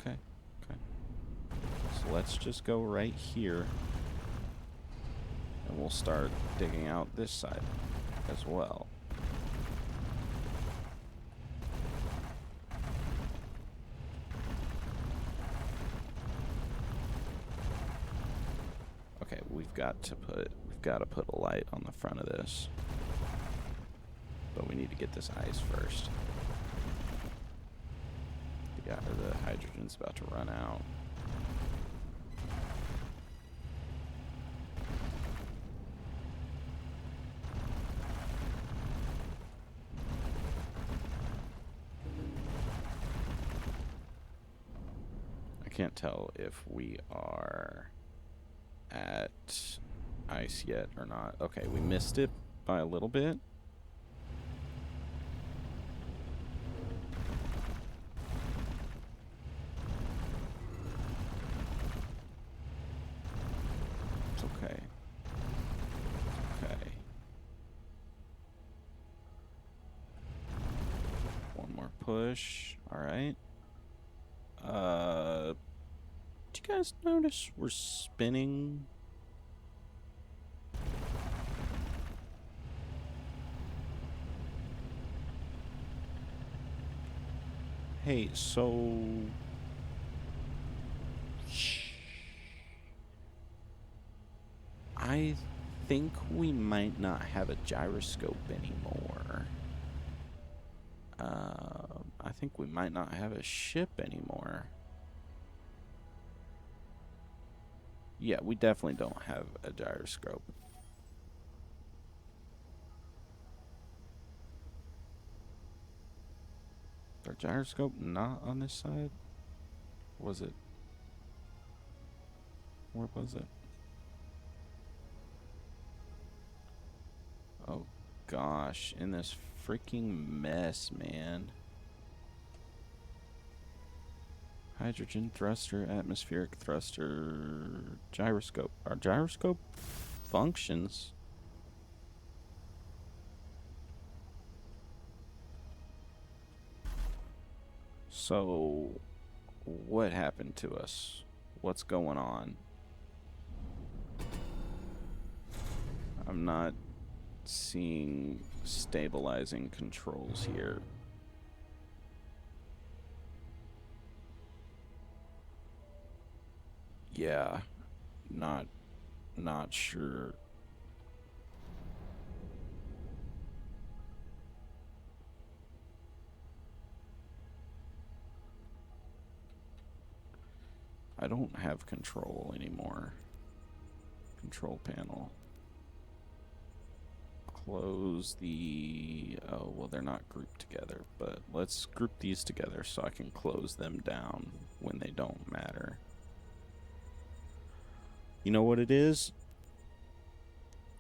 Okay, okay. So let's just go right here. And we'll start digging out this side as well. Okay, we've got to put a light on the front of this. But we need to get this ice first. The hydrogen's about to run out. I can't tell if we are at ice yet or not. Okay, we missed it by a little bit. It's okay. Okay. One more push. All right. Did you guys notice we're spinning? Hey, so... I think we might not have a gyroscope anymore. I think we might not have a ship anymore. Yeah, we definitely don't have a gyroscope. Is our gyroscope not on this side? Was it? Where was it? Oh gosh, in this freaking mess, man. Hydrogen thruster, atmospheric thruster, gyroscope. Our gyroscope functions. So, what happened to us? What's going on? I'm not seeing stabilizing controls here. Yeah, not sure. I don't have control anymore. Control panel. Close the... Oh, well, they're not grouped together, but let's group these together so I can close them down when they don't matter. You know what it is?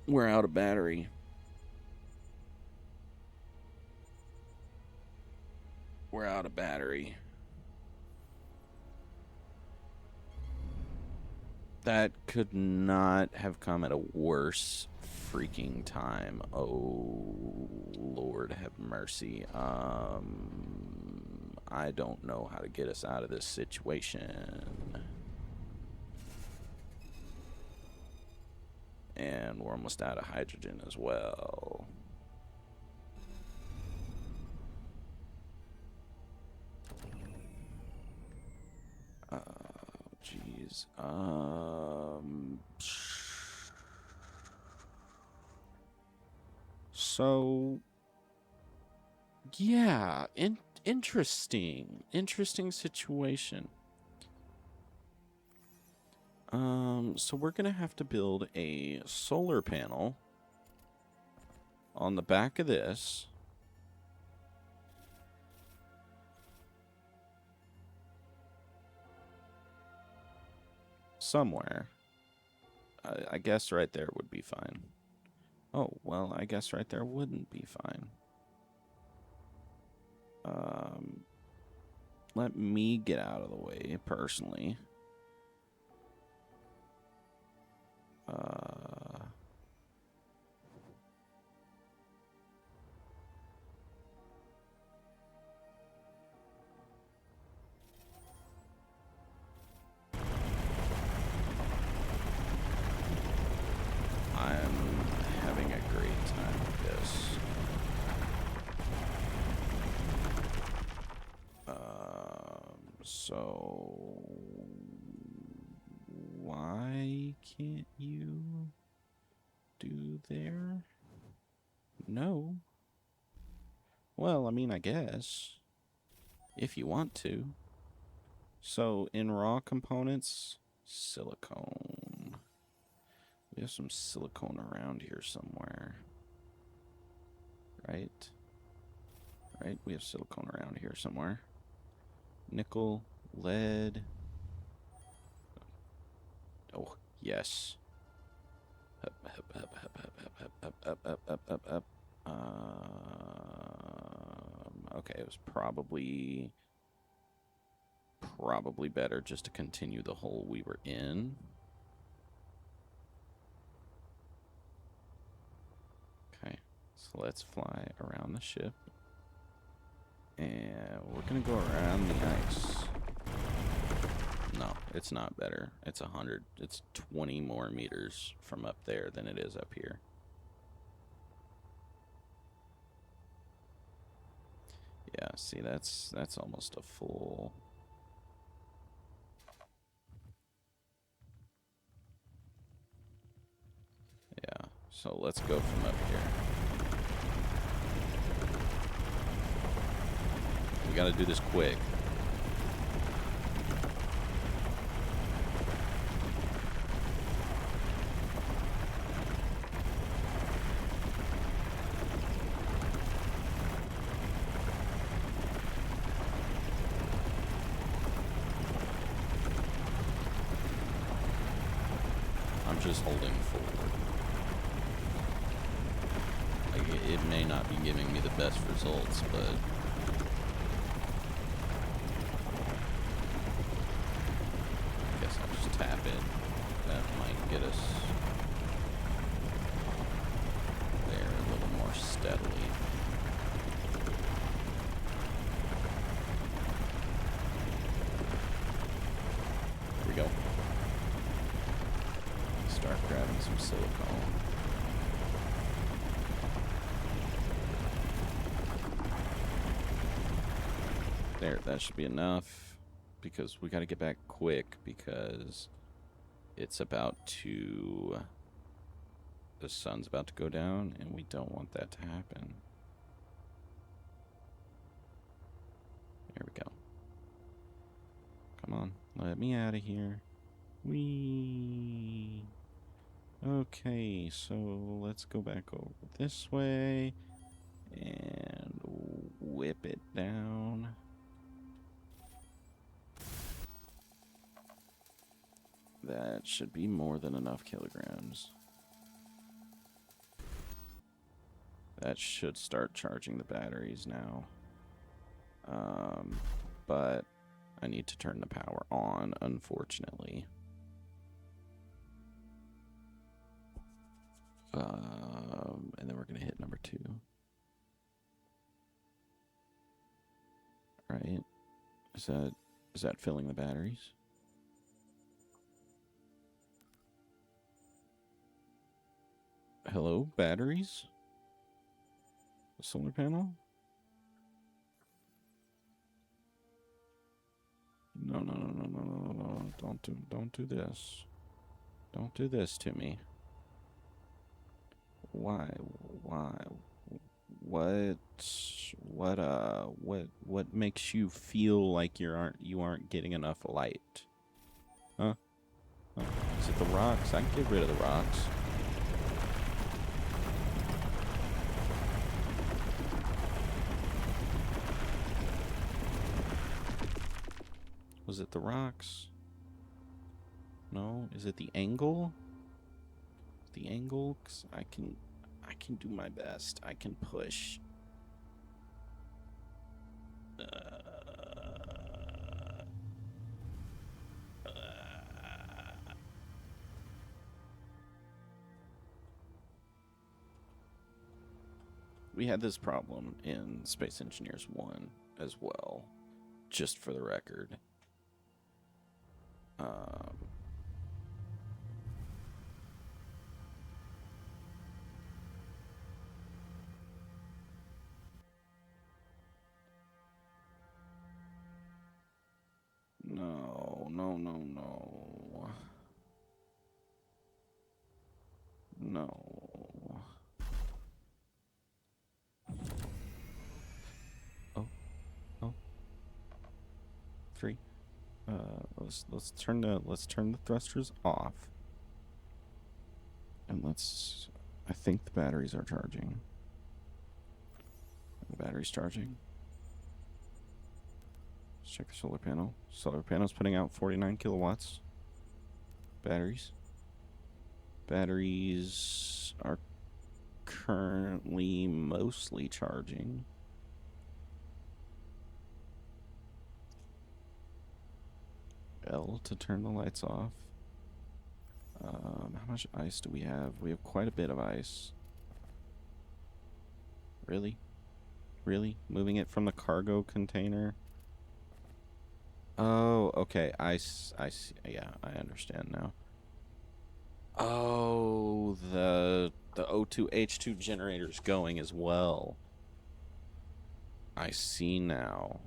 We're out of battery. We're out of battery. That could not have come at a worse freaking time. Oh, Lord have mercy. I don't know how to get us out of this situation. And we're almost out of hydrogen as well. Jeez. So, yeah, interesting situation. So we're gonna have to build a solar panel on the back of this. Somewhere. I guess right there would be fine. Oh, well, I guess right there wouldn't be fine. Let me get out of the way, personally. I'm having a great time with this. So why can't you do there? No. Well, I mean, I guess if you want to. So in raw components, silicone. We have some silicone around here somewhere. Right? Right? We have silicone around here somewhere. Nickel, lead. Oh, yes. Up, up, up, up, up, up, up, up, up, up, up, up. Okay, it was probably better just to continue the hole we were in. Okay, so let's fly around the ship. And we're gonna go around the ice. No, it's not better. It's 100. It's 20 more meters from up there than it is up here. Yeah, see, that's almost a full. Yeah, so let's go from up here. We gotta do this quick. I'm just holding forward. Like, it may not be giving me the best results, but I guess I'll just tap it. That might get us there a little more steadily. Here we go. Start grabbing some silicone. There, that should be enough, because we got to get back quick, because it's about to, the sun's about to go down, and we don't want that to happen. There we go. Come on, let me out of here. Whee! Okay, so let's go back over this way and whip it down. that should be more than enough kilograms. That should start charging the batteries now. But I need to turn the power on, unfortunately. And then we're going to hit number 2. Right? Is that filling the batteries? Hello, batteries? The solar panel? No. Don't do this. Don't do this to me. Why? What makes you feel like you aren't getting enough light? Huh? Is it the rocks? I can get rid of the rocks. Was it the rocks? No? Is it the angle? The angle? 'Cause I can do my best. I can push. We had this problem in Space Engineers 1 as well, just for the record. No. Oh. 3. Let's turn the thrusters off. And I think the batteries are charging. The battery's charging. Let's check the solar panel. Solar panel's putting out 49 kilowatts. Batteries are currently mostly charging. L to turn the lights off. How much ice do we have? We have quite a bit of ice. Really? Moving it from the cargo container? Oh, okay. I see. Yeah, I understand now. Oh, the O2H2 generator's going as well. I see now.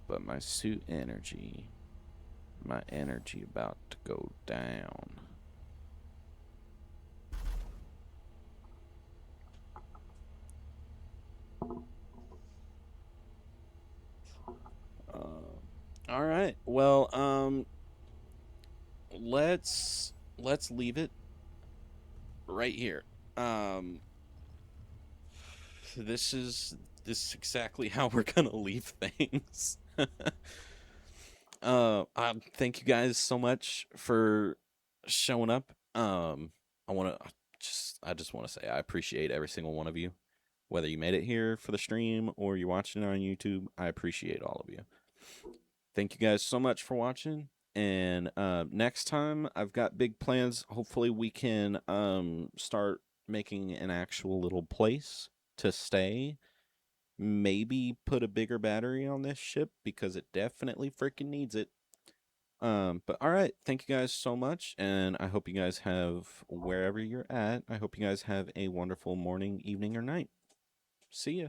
But my energy about to go down. All right. Well, let's leave it right here. This is exactly how we're gonna leave things. Thank you guys so much for showing up. I just want to say I appreciate every single one of you. Whether you made it here for the stream or you're watching it on YouTube, I appreciate all of you. Thank you guys so much for watching. And next time, I've got big plans. Hopefully, we can start making an actual little place to stay. Maybe put a bigger battery on this ship because it definitely freaking needs it. But all right, thank you guys so much, and I hope you guys have, wherever you're at, I hope you guys have a wonderful morning, evening, or night. See ya.